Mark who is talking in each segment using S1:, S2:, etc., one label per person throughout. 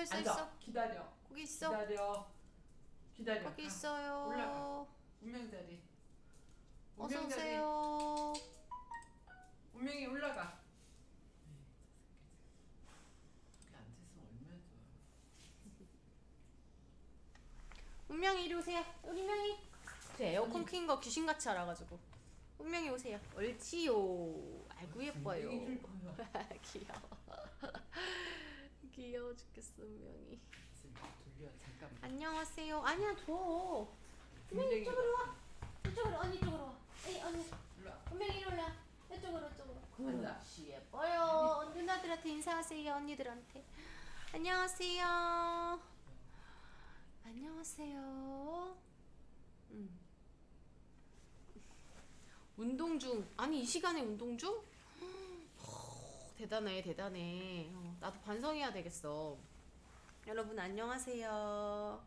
S1: 있어
S2: 앉아.
S1: 있어.
S2: 기다려.
S1: 거기 있어.
S2: 기다려.
S1: 거기
S2: 가.
S1: 있어요.
S2: 올라가. 운명 자리.
S1: 어서
S2: 운명 자리.
S1: 오세요.
S2: 운명이 올라가. 여기 앉아서 얼마나 좋아.
S1: 운명이 이리 오세요. 우리 명이. 저 에어컨 킨 거 귀신같이 알아가지고. 운명이 오세요. 옳지요. 아이고 예뻐요.
S2: 운명이를 보여.
S1: 귀여워. 귀여워 죽겠어 운명이.
S2: 돌려 잠깐만.
S1: 안녕하세요. 아니야 줘. 운명이
S2: 운명이
S1: 이쪽으로 와. 이쪽으로 언니 이쪽으로 와. 에이 언니.
S2: 일로 와.
S1: 운명이 이리 올라. 이쪽으로.
S2: 앉아.
S1: 그렇지 예뻐요. 누나들한테 인사하세요 언니들한테. 안녕하세요. 안녕하세요. 운동 중. 아니 이 시간에 운동 중? 대단해. 나도 반성해야 되겠어. 여러분 안녕하세요.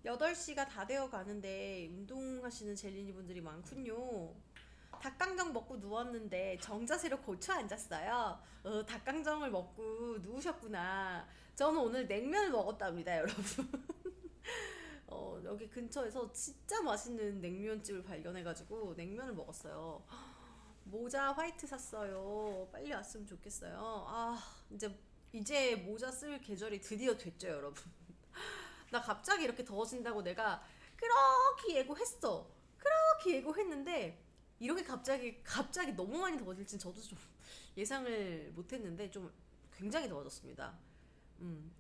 S1: 8시가 다 되어 가는데 운동하시는 젤리니 분들이 많군요. 닭강정 먹고 누웠는데 정자세로 고쳐 앉았어요. 닭강정을 먹고 누우셨구나. 저는 오늘 냉면을 먹었답니다, 여러분. 여기 근처에서 진짜 맛있는 냉면집을 발견해가지고 냉면을 먹었어요. 모자 화이트 샀어요. 빨리 왔으면 좋겠어요. 이제 모자 쓸 계절이 드디어 됐죠, 여러분. 나 갑자기 이렇게 더워진다고 내가 그렇게 예고했어. 그렇게 예고했는데 이렇게 갑자기 너무 많이 더워질진 저도 좀 예상을 못했는데 좀 굉장히 더워졌습니다.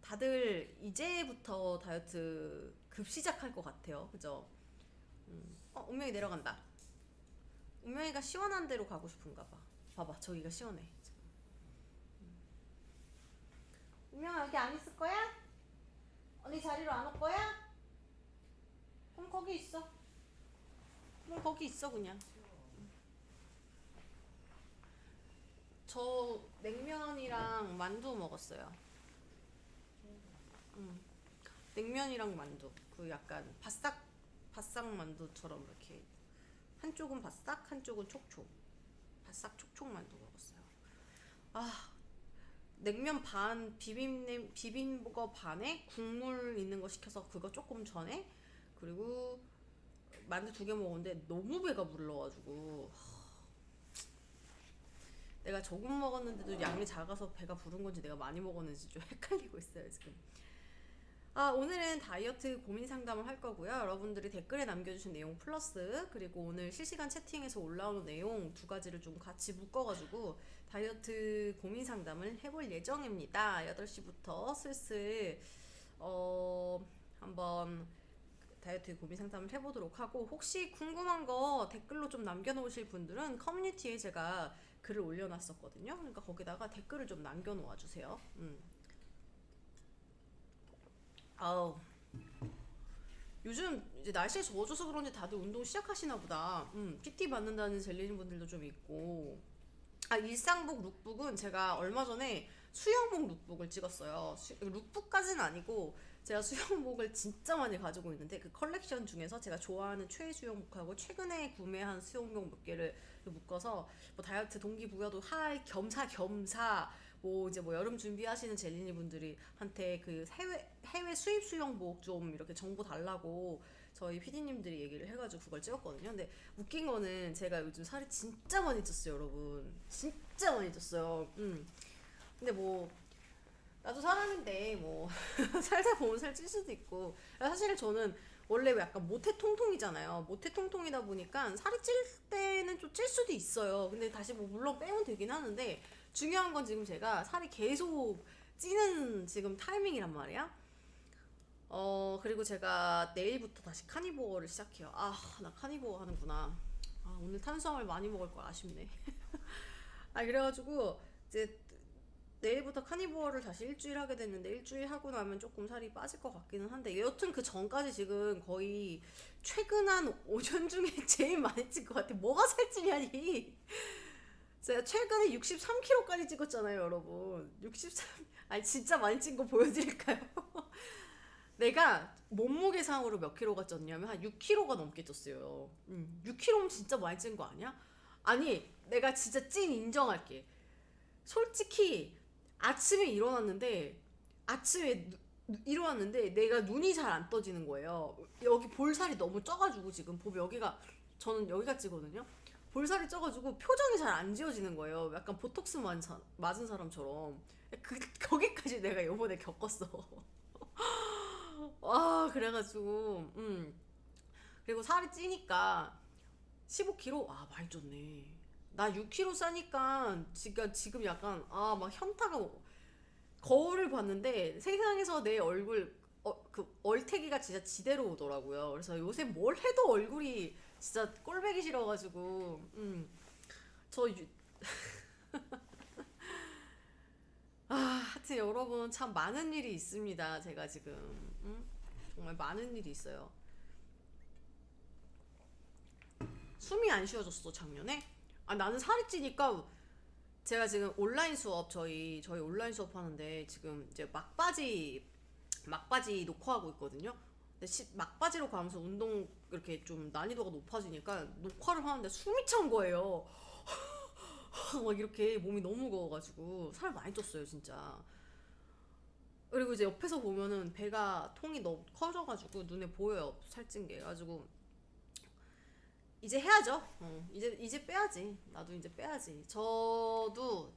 S1: 다들 이제부터 다이어트 급 시작할 것 같아요. 그죠? 운명이 내려간다. 운명이가 시원한 데로 가고 싶은가 봐. 봐봐, 저기가 시원해. 운명아 여기 안 있을 거야? 언니 자리로 안 올 거야? 그럼 거기 있어. 그냥. 저 냉면이랑 만두 먹었어요. 냉면이랑 만두. 그 약간 바싹 만두처럼 이렇게 한쪽은 바싹, 한쪽은 촉촉. 바싹 촉촉 만두 먹었어요. 냉면 반, 비빔버거 반에 국물 있는 거 시켜서 그거 조금 전에, 그리고 만두 2개 먹었는데 너무 배가 불러가지고 내가 조금 먹었는데도 양이 작아서 배가 부른 건지 내가 많이 먹었는지 좀 헷갈리고 있어요 지금. 오늘은 다이어트 고민 상담을 할 거고요. 여러분들이 댓글에 남겨주신 내용 플러스 그리고 오늘 실시간 채팅에서 올라오는 내용 2가지를 좀 같이 묶어가지고 다이어트 고민 상담을 해볼 예정입니다. 8시부터 슬슬 한번 다이어트 고민 상담을 해보도록 하고, 혹시 궁금한 거 댓글로 좀 남겨놓으실 분들은 커뮤니티에 제가 글을 올려놨었거든요. 그러니까 거기다가 댓글을 좀 남겨놓아 주세요. 요즘 이제 날씨가 더워져서 그런지 다들 운동 시작하시나 보다. PT 받는다는 젤리님 분들도 좀 있고. 일상복 룩북은 제가 얼마 전에 수영복 룩북을 찍었어요. 룩북까지는 아니고 제가 수영복을 진짜 많이 가지고 있는데 그 컬렉션 중에서 제가 좋아하는 최애 수영복하고 최근에 구매한 수영복 몇 개를 묶어서 뭐 다이어트 동기부여도 할 겸사 뭐 이제 뭐 여름 준비하시는 젤리니 분들이 한테 그 해외 수입 수영복 좀 이렇게 정보 달라고 저희 PD님들이 얘기를 해가지고 그걸 찍었거든요. 근데 웃긴 거는 제가 요즘 살이 진짜 많이 쪘어요, 여러분. 진짜 많이 쪘어요. 근데 뭐 나도 사람인데 뭐 살다 보면 살 찔 수도 있고, 사실 저는 원래 약간 모태통통이잖아요. 모태통통이다 보니까 살이 찔 때는 좀 찔 수도 있어요. 근데 다시 뭐 물론 빼면 되긴 하는데 중요한 건 지금 제가 살이 계속 찌는 지금 타이밍이란 말이야. 그리고 제가 내일부터 다시 카니보어를 시작해요. 나 카니보어 하는구나. 오늘 탄수화물 많이 먹을 걸 아쉽네. 그래가지고 이제 내일부터 카니보어를 다시 일주일 하게 됐는데, 일주일 하고 나면 조금 살이 빠질 것 같기는 한데, 여튼 그 전까지 지금 거의 최근 한 5년 중에 제일 많이 찐 것 같아. 뭐가 살찌냐니. 제가 최근에 63kg까지 찍었잖아요, 여러분. 63, 진짜 많이 찐 거 보여드릴까요? 내가 몸무게상으로 몇 킬로가 쪘냐면 한 6kg가 넘게 쪘어요. 6kg면 진짜 많이 찐 거 아니야? 아니, 내가 진짜 찐 인정할게. 솔직히 아침에 일어났는데 아침에 일어났는데 내가 눈이 잘 안 떠지는 거예요. 여기 볼살이 너무 쪄가지고 지금 보면 여기가 저는 여기가 찌거든요. 볼살이 쪄가지고 표정이 잘 안 지어지는 거예요. 약간 보톡스 맞은 사람처럼. 거기까지 내가 요번에 겪었어. 와 그래가지고 그리고 살이 찌니까 15kg 많이 쪘네. 나 6kg 싸니까 지금 약간 막 현타가 거울을 봤는데 세상에서 내 얼굴 그 얼태기가 진짜 지대로 오더라고요. 그래서 요새 뭘 해도 얼굴이 진짜 꼴배기 싫어가지고 저 하여튼 여러분 참 많은 일이 있습니다. 제가 지금 정말 많은 일이 있어요. 숨이 안 쉬어졌어 작년에. 나는 살이 찌니까 제가 지금 온라인 수업 저희 온라인 수업 하는데 지금 이제 막바지 녹화하고 있거든요. 근데 막바지로 가면서 운동 이렇게 좀 난이도가 높아지니까 녹화를 하는데 숨이 찬 거예요. 막 이렇게 몸이 너무 무거워가지고 살 많이 쪘어요 진짜. 그리고 이제 옆에서 보면은 배가 통이 너무 커져가지고 눈에 보여요 살찐 게. 가지고 이제 해야죠. 이제 빼야지. 나도 이제 빼야지. 저도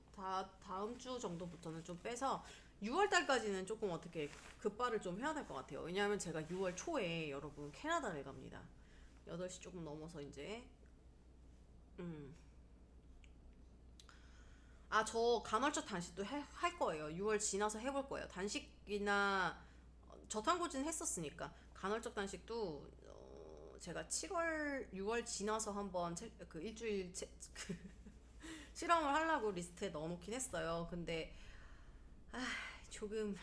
S1: 다음 주 정도부터는 좀 빼서 6월 달까지는 조금 어떻게 급발을 좀 해야 될 것 같아요. 왜냐하면 제가 6월 초에 여러분 캐나다를 갑니다. 8시 조금 넘어서 이제 저 간헐적 단식도 할 거예요. 6월 지나서 해볼 거예요. 단식이나 저탄고지는 했었으니까 간헐적 단식도 제가 6월 지나서 한번 그 일주일 실험을 하려고 리스트에 넣어놓긴 했어요. 근데 조금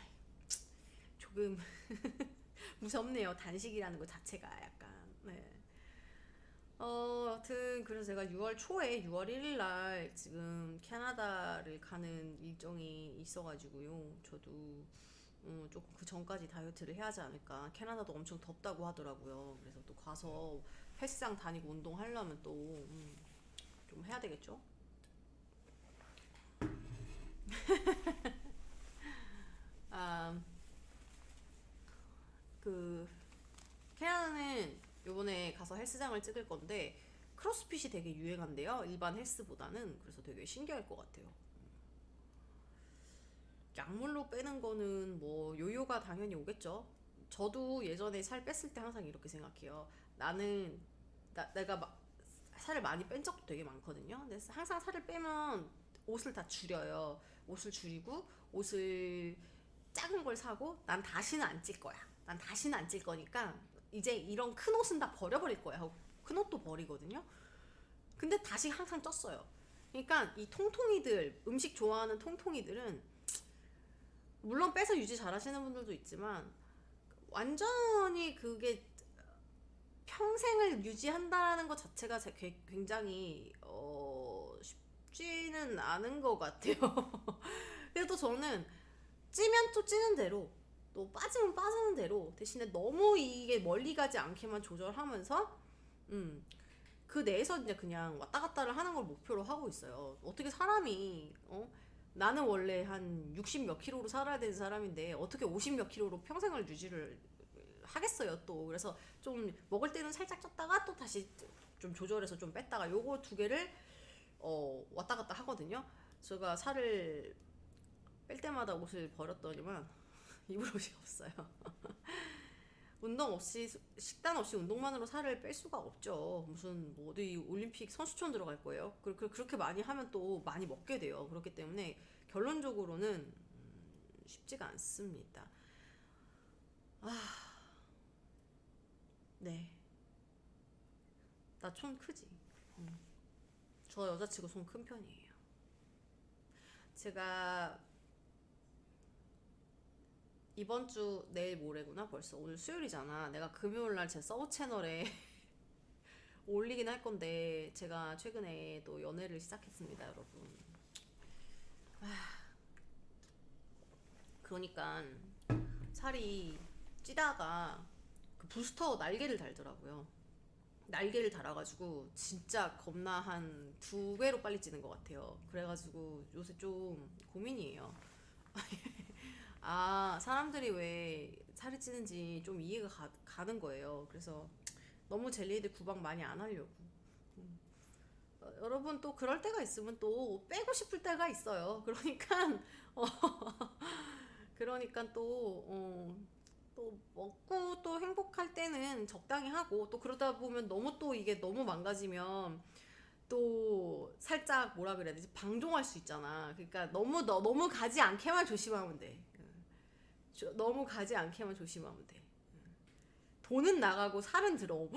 S1: 무섭네요. 단식이라는 것 자체가 약간. 네. 여튼 그래서 제가 6월 초에 6월 1일 날 지금 캐나다를 가는 일정이 있어가지고요. 저도 조금 그 전까지 다이어트를 해야 하지 않을까. 캐나다도 엄청 덥다고 하더라고요. 그래서 또 가서 헬스장 다니고 운동하려면 또 좀 해야 되겠죠. 그 캐나다는 요번에 가서 헬스장을 찍을 건데 크로스핏이 되게 유행한대요. 일반 헬스보다는. 그래서 되게 신기할 것 같아요. 약물로 빼는 거는 뭐 요요가 당연히 오겠죠. 저도 예전에 살 뺐을 때 항상 이렇게 생각해요. 나는 내가 살을 많이 뺀 적도 되게 많거든요. 근데 항상 살을 빼면 옷을 다 줄여요. 옷을 줄이고 옷을 작은 걸 사고 난 다시는 안 찔 거야. 난 다시는 안 찔 거니까 이제 이런 큰 옷은 다 버려버릴 거야 하고 큰 옷도 버리거든요. 근데 다시 항상 쪘어요. 그러니까 이 통통이들 음식 좋아하는 통통이들은 물론 빼서 유지 잘 하시는 분들도 있지만 완전히 그게 평생을 유지한다는 것 자체가 굉장히 쉽지는 않은 것 같아요. 그래도 저는 찌면 또 찌는 대로 또 빠지면 빠지는 대로 대신에 너무 이게 멀리 가지 않게만 조절하면서 그 내에서 이제 그냥 왔다 갔다를 하는 걸 목표로 하고 있어요. 어떻게 사람이 나는 원래 한 60 몇 킬로로 살아야 되는 사람인데 어떻게 50 몇 킬로로 평생을 유지를 하겠어요 또. 그래서 좀 먹을 때는 살짝 쪘다가 또 다시 좀 조절해서 좀 뺐다가 요거 두 개를 왔다 갔다 하거든요. 제가 살을 뺄 때마다 옷을 버렸더니만 입을 옷이 없어요. 운동 없이 식단 없이 운동만으로 살을 뺄 수가 없죠. 무슨 뭐 어디 올림픽 선수촌 들어갈 거예요. 그렇게 많이 하면 또 많이 먹게 돼요. 그렇기 때문에 결론적으로는 쉽지가 않습니다. 네. 나 손 크지? 저 여자치고 손 큰 편이에요. 제가 이번 주 내일 모레구나 벌써. 오늘 수요일이잖아. 내가 금요일날 제 서브 채널에 올리긴 할 건데 제가 최근에 또 연애를 시작했습니다 여러분. 그러니까 살이 찌다가 그 부스터 날개를 달더라고요. 날개를 달아가지고 진짜 겁나 한 2배로 빨리 찌는 것 같아요. 그래가지고 요새 좀 고민이에요. 아, 사람들이 왜 살이 찌는지 좀 이해가 가는 거예요. 그래서 너무 젤리들 구박 많이 안 하려고. 여러분 또 그럴 때가 있으면 또 빼고 싶을 때가 있어요. 그러니까 어, 그러니까 또 먹고 또 행복할 때는 적당히 하고 또 그러다 보면 너무 또 이게 너무 망가지면 또 살짝 뭐라 그래야 되지? 방종할 수 있잖아. 그러니까 너무 가지 않게만 조심하면 돼. 너무 가지 않게만 조심하면 돼. 돈은 나가고 살은 들어옴.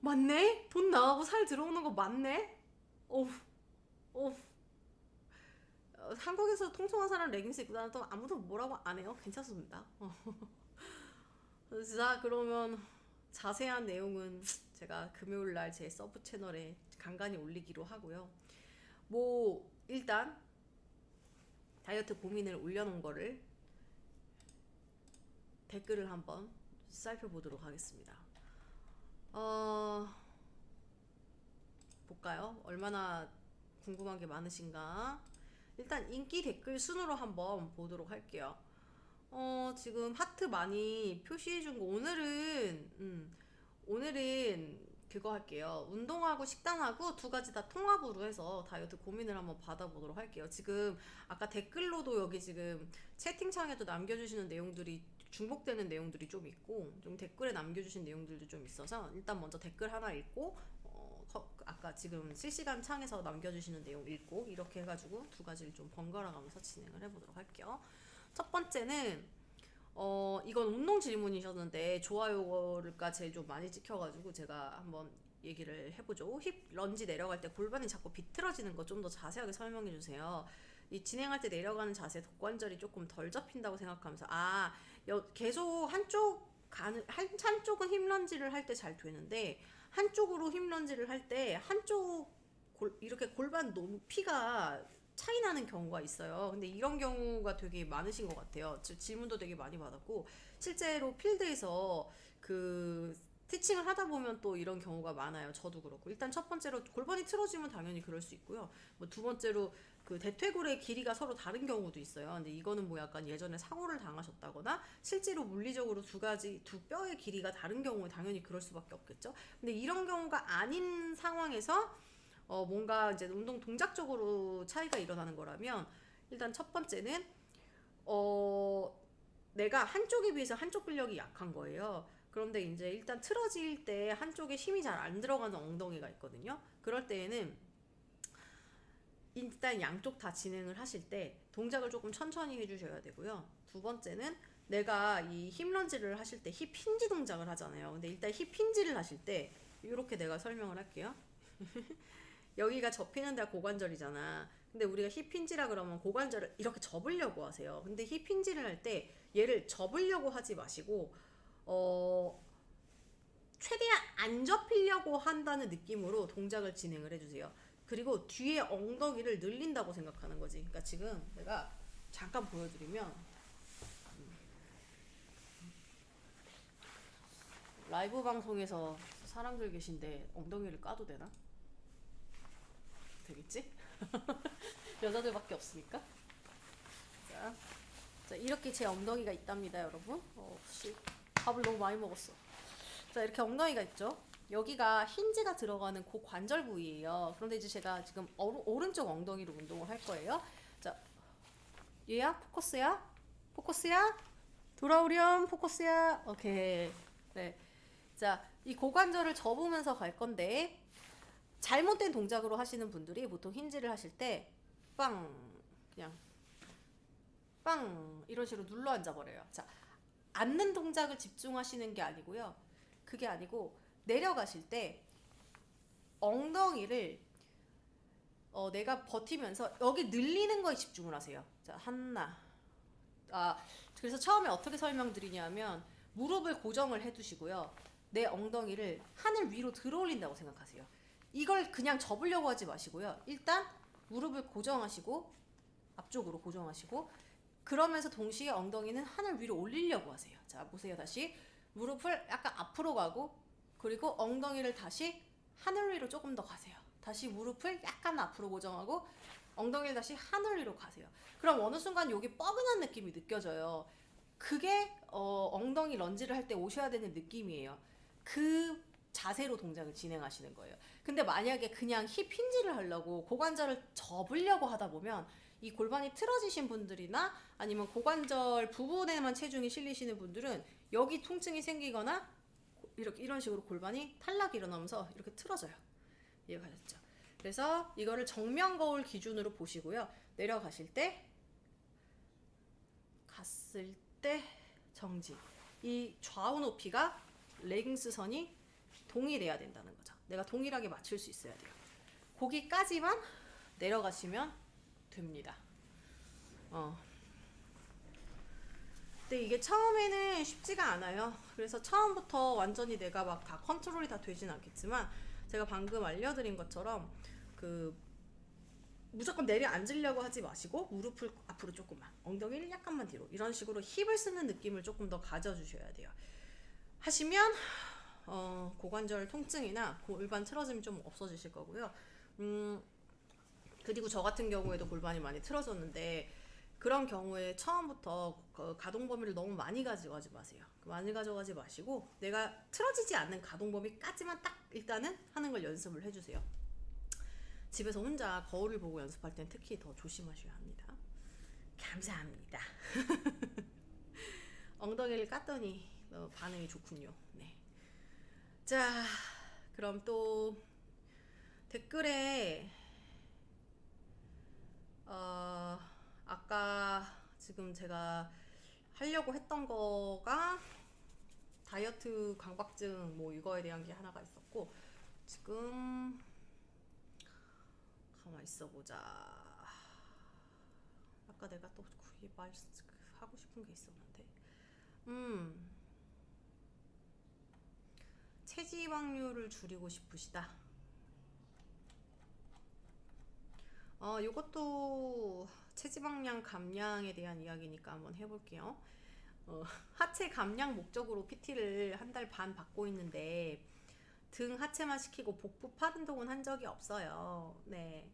S1: 맞네? 돈 나가고 살 들어오는 거 맞네? 어우, 어우. 한국에서 통통한 사람 레깅스 입고 다녀도 아무도 뭐라고 안 해요. 괜찮습니다. 자, 그러면 자세한 내용은 제가 금요일 날 제 서브 채널에 간간히 올리기로 하고요. 뭐 일단 다이어트 고민을 올려놓은 거를 댓글을 한번 살펴보도록 하겠습니다. 볼까요? 얼마나 궁금한 게 많으신가? 일단 인기 댓글 순으로 한번 보도록 할게요. 지금 하트 많이 표시해준 거 오늘은 그거 할게요. 운동하고 식단하고 두 가지 다 통합으로 해서 다이어트 고민을 한번 받아보도록 할게요. 지금 아까 댓글로도 여기 지금 채팅창에도 남겨주시는 내용들이 중복되는 내용들이 좀 있고 좀 댓글에 남겨주신 내용들도 좀 있어서 일단 먼저 댓글 하나 읽고 아까 지금 실시간 창에서 남겨주시는 내용 읽고 이렇게 해가지고 두 가지를 좀 번갈아 가면서 진행을 해보도록 할게요. 첫 번째는 이건 운동 질문이셨는데 좋아요가 제일 좀 많이 찍혀가지고 제가 한번 얘기를 해보죠. 힙 런지 내려갈 때 골반이 자꾸 비틀어지는 거 좀 더 자세하게 설명해 주세요. 이 진행할 때 내려가는 자세 독관절이 조금 덜 잡힌다고 생각하면서 계속 한쪽은 힙 런지를 할 때 잘 되는데 한쪽으로 힙 런지를 할 때 이렇게 골반 높이가 차이 나는 경우가 있어요. 근데 이런 경우가 되게 많으신 것 같아요. 질문도 되게 많이 받았고 실제로 필드에서 그 티칭을 하다 보면 또 이런 경우가 많아요. 저도 그렇고 일단 첫 번째로 골반이 틀어지면 당연히 그럴 수 있고요. 뭐 두 번째로 그 대퇴골의 길이가 서로 다른 경우도 있어요. 근데 이거는 뭐 약간 예전에 사고를 당하셨다거나 실제로 물리적으로 두 뼈의 길이가 다른 경우에 당연히 그럴 수밖에 없겠죠. 근데 이런 경우가 아닌 상황에서 뭔가 이제 운동 동작적으로 차이가 일어나는 거라면 일단 첫 번째는 내가 한쪽에 비해서 한쪽 근력이 약한 거예요. 그런데 이제 일단 틀어질 때 한쪽에 힘이 잘 안 들어가는 엉덩이가 있거든요. 그럴 때에는 일단 양쪽 다 진행을 하실 때 동작을 조금 천천히 해주셔야 되고요. 두 번째는 내가 이 힙 런지를 하실 때 힙 힌지 동작을 하잖아요. 근데 일단 힙 힌지를 하실 때 이렇게 내가 설명을 할게요. 여기가 접히는 데가 고관절이잖아. 근데 우리가 힙 힌지라 그러면 고관절을 이렇게 접으려고 하세요. 근데 힙 힌지를 할 때 얘를 접으려고 하지 마시고 최대한 안 접히려고 한다는 느낌으로 동작을 진행을 해주세요. 그리고 뒤에 엉덩이를 늘린다고 생각하는 거지. 그러니까 지금 내가 잠깐 보여드리면 라이브 방송에서 사람들 계신데 엉덩이를 까도 되나? 되겠지? 여자들밖에 없으니까. 자, 이렇게 제 엉덩이가 있답니다, 여러분. 밥을 너무 많이 먹었어. 자, 이렇게 엉덩이가 있죠. 여기가 힌지가 들어가는 그 관절 부위예요. 그런데 이제 제가 지금 오른쪽 엉덩이로 운동을 할 거예요. 자, 얘야? 포커스야? 돌아오렴, 포커스야. 오케이. 네. 자, 이 고관절을 접으면서 갈 건데 잘못된 동작으로 하시는 분들이 보통 힌지를 하실 때 그냥 빵 이런 식으로 눌러 앉아 버려요. 자, 앉는 동작을 집중하시는 게 아니고요. 그게 아니고 내려가실 때 엉덩이를 내가 버티면서 여기 늘리는 거에 집중을 하세요. 자, 그래서 처음에 어떻게 설명드리냐면 무릎을 고정을 해두시고요. 내 엉덩이를 하늘 위로 들어올린다고 생각하세요. 이걸 그냥 접으려고 하지 마시고요. 일단 무릎을 고정하시고 앞쪽으로 고정하시고 그러면서 동시에 엉덩이는 하늘 위로 올리려고 하세요. 자, 보세요. 다시 무릎을 약간 앞으로 가고 그리고 엉덩이를 다시 하늘 위로 조금 더 가세요. 다시 무릎을 약간 앞으로 고정하고 엉덩이를 다시 하늘 위로 가세요. 그럼 어느 순간 여기 뻐근한 느낌이 느껴져요. 그게 엉덩이 런지를 할 때 오셔야 되는 느낌이에요. 그 자세로 동작을 진행하시는 거예요. 근데 만약에 그냥 힙 힌지를 하려고 고관절을 접으려고 하다 보면 이 골반이 틀어지신 분들이나 아니면 고관절 부분에만 체중이 실리시는 분들은 여기 통증이 생기거나 이렇게 이런 식으로 골반이 탈락이 일어나면서 이렇게 틀어져요. 이해가 됐죠? 그래서 이거를 정면 거울 기준으로 보시고요. 내려가실 때 갔을 때 정지. 이 좌우 높이가 레깅스 선이 동일해야 된다는 거죠. 내가 동일하게 맞출 수 있어야 돼요. 거기까지만 내려가시면 됩니다. 근데 이게 처음에는 쉽지가 않아요. 그래서 처음부터 완전히 내가 막 다 컨트롤이 다 되진 않겠지만 제가 방금 알려드린 것처럼 무조건 내려앉으려고 하지 마시고 무릎을 앞으로 조금만, 엉덩이를 약간만 뒤로, 이런 식으로 힙을 쓰는 느낌을 조금 더 가져주셔야 돼요. 하시면 고관절 통증이나 골반 틀어짐이 좀 없어지실 거고요. 그리고 저 같은 경우에도 골반이 많이 틀어졌는데 그런 경우에 처음부터 가동 범위를 너무 많이 가져가지 마세요. 많이 가져가지 마시고 내가 틀어지지 않는 가동 범위까지만 딱 일단은 하는 걸 연습을 해주세요. 집에서 혼자 거울을 보고 연습할 땐 특히 더 조심하셔야 합니다. 감사합니다. 엉덩이를 깠더니 반응이 좋군요. 네. 자, 그럼 또 댓글에 아까 지금 제가 하려고 했던 거가 다이어트 강박증 뭐 이거에 대한 게 하나가 있었고, 지금 가만 있어 보자. 아까 내가 또 하고 싶은 게 있었는데, 체지방률을 줄이고 싶으시다. 요것도 체지방량 감량에 대한 이야기니까 한번 해볼게요. 하체 감량 목적으로 PT를 한 달 반 받고 있는데 등 하체만 시키고 복부 팔 운동은 한 적이 없어요. 네.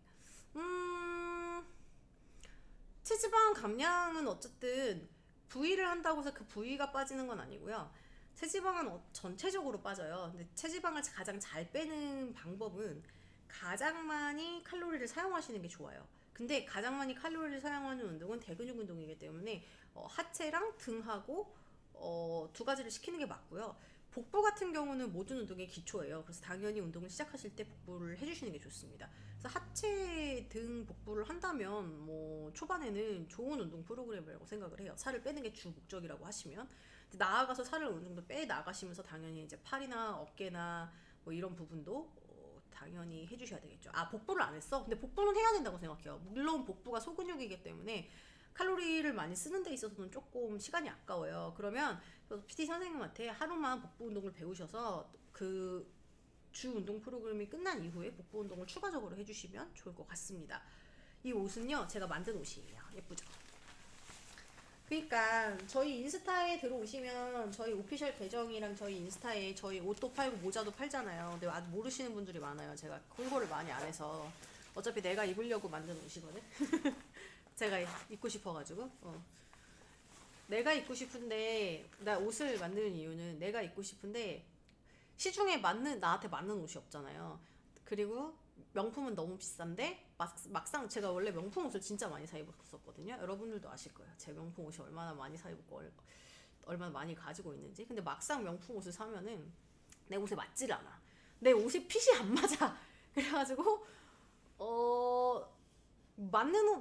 S1: 체지방 감량은 어쨌든 부위를 한다고 해서 그 부위가 빠지는 건 아니고요. 체지방은 전체적으로 빠져요. 근데 체지방을 가장 잘 빼는 방법은 가장 많이 칼로리를 사용하시는 게 좋아요. 근데 가장 많이 칼로리를 사용하는 운동은 대근육 운동이기 때문에 하체랑 등하고 두 가지를 시키는 게 맞고요. 복부 같은 경우는 모든 운동의 기초예요. 그래서 당연히 운동을 시작하실 때 복부를 해주시는 게 좋습니다. 그래서 하체, 등, 복부를 한다면 뭐 초반에는 좋은 운동 프로그램이라고 생각을 해요. 살을 빼는 게 주 목적이라고 하시면. 나아가서 살을 어느 정도 빼 나가시면서 당연히 이제 팔이나 어깨나 뭐 이런 부분도 당연히 해주셔야 되겠죠. 복부를 안 했어? 근데 복부는 해야 된다고 생각해요. 물론 복부가 소근육이기 때문에 칼로리를 많이 쓰는 데 있어서는 조금 시간이 아까워요. 그러면 PT 선생님한테 하루만 복부 운동을 배우셔서 그 주 운동 프로그램이 끝난 이후에 복부 운동을 추가적으로 해주시면 좋을 것 같습니다. 이 옷은요, 제가 만든 옷이에요. 예쁘죠? 그러니까 저희 인스타에 들어오시면 저희 오피셜 계정이랑 저희 인스타에 저희 옷도 팔고 모자도 팔잖아요. 근데 아직 모르시는 분들이 많아요. 제가 홍보를 많이 안 해서. 어차피 내가 입으려고 만든 옷이거든. 제가 입고 싶어가지고. 내가 입고 싶은데, 나 옷을 만드는 이유는 내가 입고 싶은데 시중에 나한테 맞는 옷이 없잖아요. 그리고 명품은 너무 비싼데 막상 제가 원래 명품 옷을 진짜 많이 사 입었었거든요. 여러분들도 아실 거예요. 제 명품 옷이 얼마나 많이 사 입고 얼마나 많이 가지고 있는지. 근데 막상 명품 옷을 사면은 내 옷에 맞지를 않아. 내 옷이 핏이 안 맞아. 그래가지고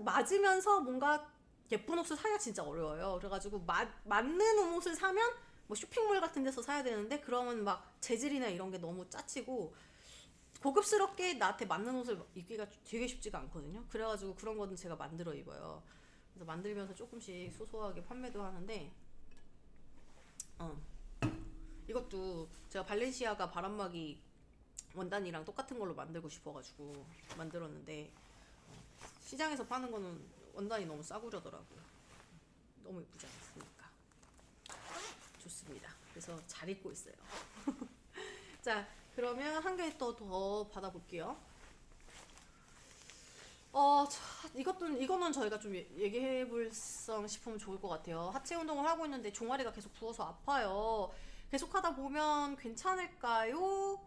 S1: 맞으면서 뭔가 예쁜 옷을 사기가 진짜 어려워요. 그래가지고 맞는 옷을 사면 뭐 쇼핑몰 같은 데서 사야 되는데 그러면 막 재질이나 이런 게 너무 짜치고 고급스럽게 나한테 맞는 옷을 입기가 되게 쉽지가 않거든요. 그래가지고 그런 거는 제가 만들어 입어요. 그래서 만들면서 조금씩 소소하게 판매도 하는데 이것도 제가 발렌시아가 바람막이 원단이랑 똑같은 걸로 만들고 싶어가지고 만들었는데 시장에서 파는 거는 원단이 너무 싸구려더라고요. 너무 예쁘지 않습니까? 좋습니다. 그래서 잘 입고 있어요. 자, 그러면 한 개 더 받아볼게요. 이거는 저희가 좀 얘기해 볼성 싶으면 좋을 것 같아요. 하체 운동을 하고 있는데 종아리가 계속 부어서 아파요. 계속 하다 보면 괜찮을까요?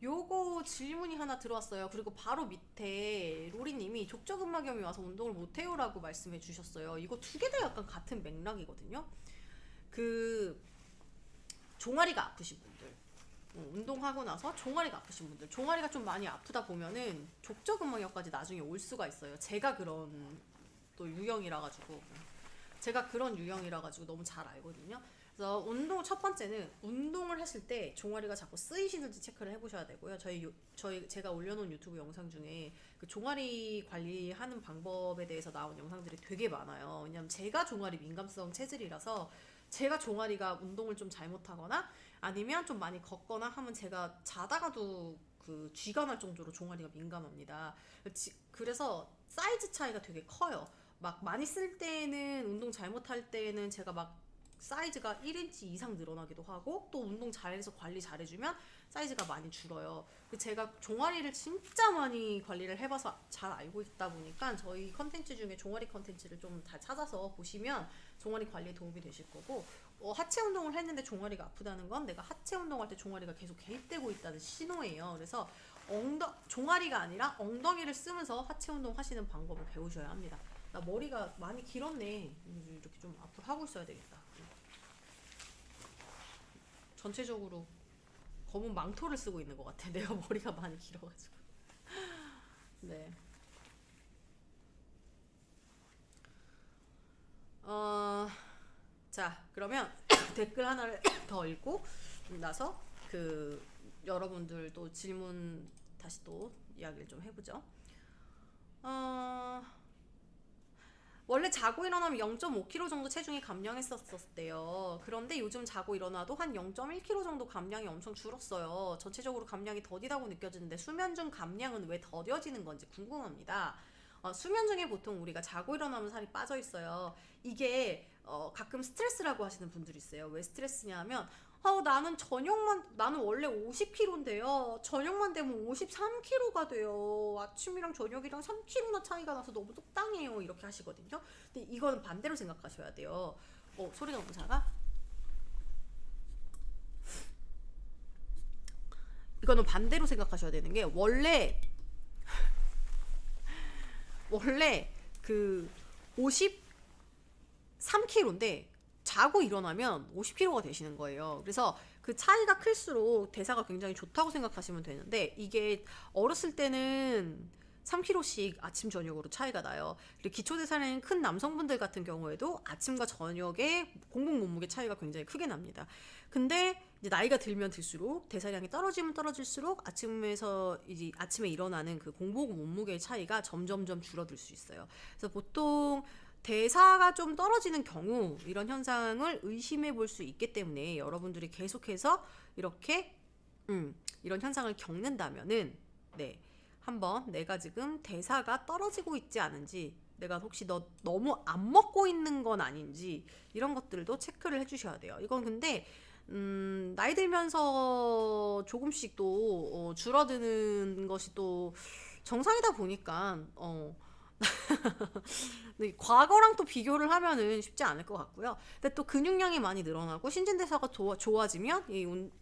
S1: 요거 질문이 하나 들어왔어요. 그리고 바로 밑에 로리님이 족저근막염이 와서 운동을 못해요라고 말씀해 주셨어요. 이거 두 개 다 약간 같은 맥락이거든요. 그 종아리가 아프신 분들, 운동하고 나서 종아리가 아프신 분들, 종아리가 좀 많이 아프다 보면은 족저근막염까지 나중에 올 수가 있어요. 제가 그런 또 유형이라 가지고 너무 잘 알거든요. 그래서 첫 번째는 운동을 했을 때 종아리가 자꾸 쓰이시는지 체크를 해보셔야 되고요. 제가 올려놓은 유튜브 영상 중에 그 종아리 관리하는 방법에 대해서 나온 영상들이 되게 많아요. 왜냐면 제가 종아리 민감성 체질이라서 제가 종아리가 운동을 좀 잘못하거나 아니면 좀 많이 걷거나 하면 제가 자다가도 그 쥐가 날 정도로 종아리가 민감합니다. 그래서 사이즈 차이가 되게 커요. 막 많이 쓸 때는 운동 잘못할 때는 제가 막 사이즈가 1인치 이상 늘어나기도 하고 또 운동 잘해서 관리 잘해주면 사이즈가 많이 줄어요. 제가 종아리를 진짜 많이 관리를 해봐서 잘 알고 있다 보니까 저희 컨텐츠 중에 종아리 컨텐츠를 좀 잘 찾아서 보시면 종아리 관리에 도움이 되실 거고, 하체 운동을 했는데 종아리가 아프다는 건 내가 하체 운동할 때 종아리가 계속 개입되고 있다는 신호예요. 그래서 종아리가 아니라 엉덩이를 쓰면서 하체 운동 하시는 방법을 배우셔야 합니다. 나 머리가 많이 길었네. 이렇게 좀 앞으로 하고 있어야 되겠다. 전체적으로 검은 망토를 쓰고 있는 것 같아. 내가 머리가 많이 길어가지고. 네. 자, 그러면 댓글 하나를 더 읽고 나서 여러분들 또 질문 다시 또 이야기를 좀 해보죠. 원래 자고 일어나면 0.5kg 정도 체중이 감량했었대요. 그런데 요즘 자고 일어나도 한 0.1kg 정도 감량이 엄청 줄었어요. 전체적으로 감량이 더디다고 느껴지는데 수면 중 감량은 왜 더뎌지는 건지 궁금합니다. 수면 중에 보통 우리가 자고 일어나면 살이 빠져 있어요. 이게 가끔 스트레스라고 하시는 분들이 있어요. 왜 스트레스냐 면 나는 원래 50kg인데요. 저녁만 되면 53kg가 돼요. 아침이랑 저녁이랑 3kg나 차이가 나서 너무 속상해요. 이렇게 하시거든요. 근데 이거는 반대로 생각하셔야 돼요. 소리가 너무 작아? 이거는 반대로 생각하셔야 되는 게 원래 그 53kg인데 자고 일어나면 50kg가 되시는 거예요. 그래서 그 차이가 클수록 대사가 굉장히 좋다고 생각하시면 되는데 이게 어렸을 때는 3kg씩 아침 저녁으로 차이가 나요. 그리고 기초대사량이 큰 남성분들 같은 경우에도 아침과 저녁에 공복 몸무게 차이가 굉장히 크게 납니다. 근데 이제 나이가 들면 들수록 대사량이 떨어지면 떨어질수록 아침에 일어나는 그 공복 몸무게의 차이가 점점점 줄어들 수 있어요. 그래서 보통 대사가 좀 떨어지는 경우 이런 현상을 의심해 볼 수 있기 때문에 여러분들이 계속해서 이렇게 이런 현상을 겪는다면은 한번 내가 지금 대사가 떨어지고 있지 않은지, 내가 혹시 너무 안 먹고 있는 건 아닌지 이런 것들도 체크를 해주셔야 돼요. 이건 근데 나이 들면서 조금씩 또 줄어드는 것이 또 정상이다 보니까 네, 과거랑 또 비교를 하면은 쉽지 않을 것 같고요. 근데 또 근육량이 많이 늘어나고 신진대사가 좋아지면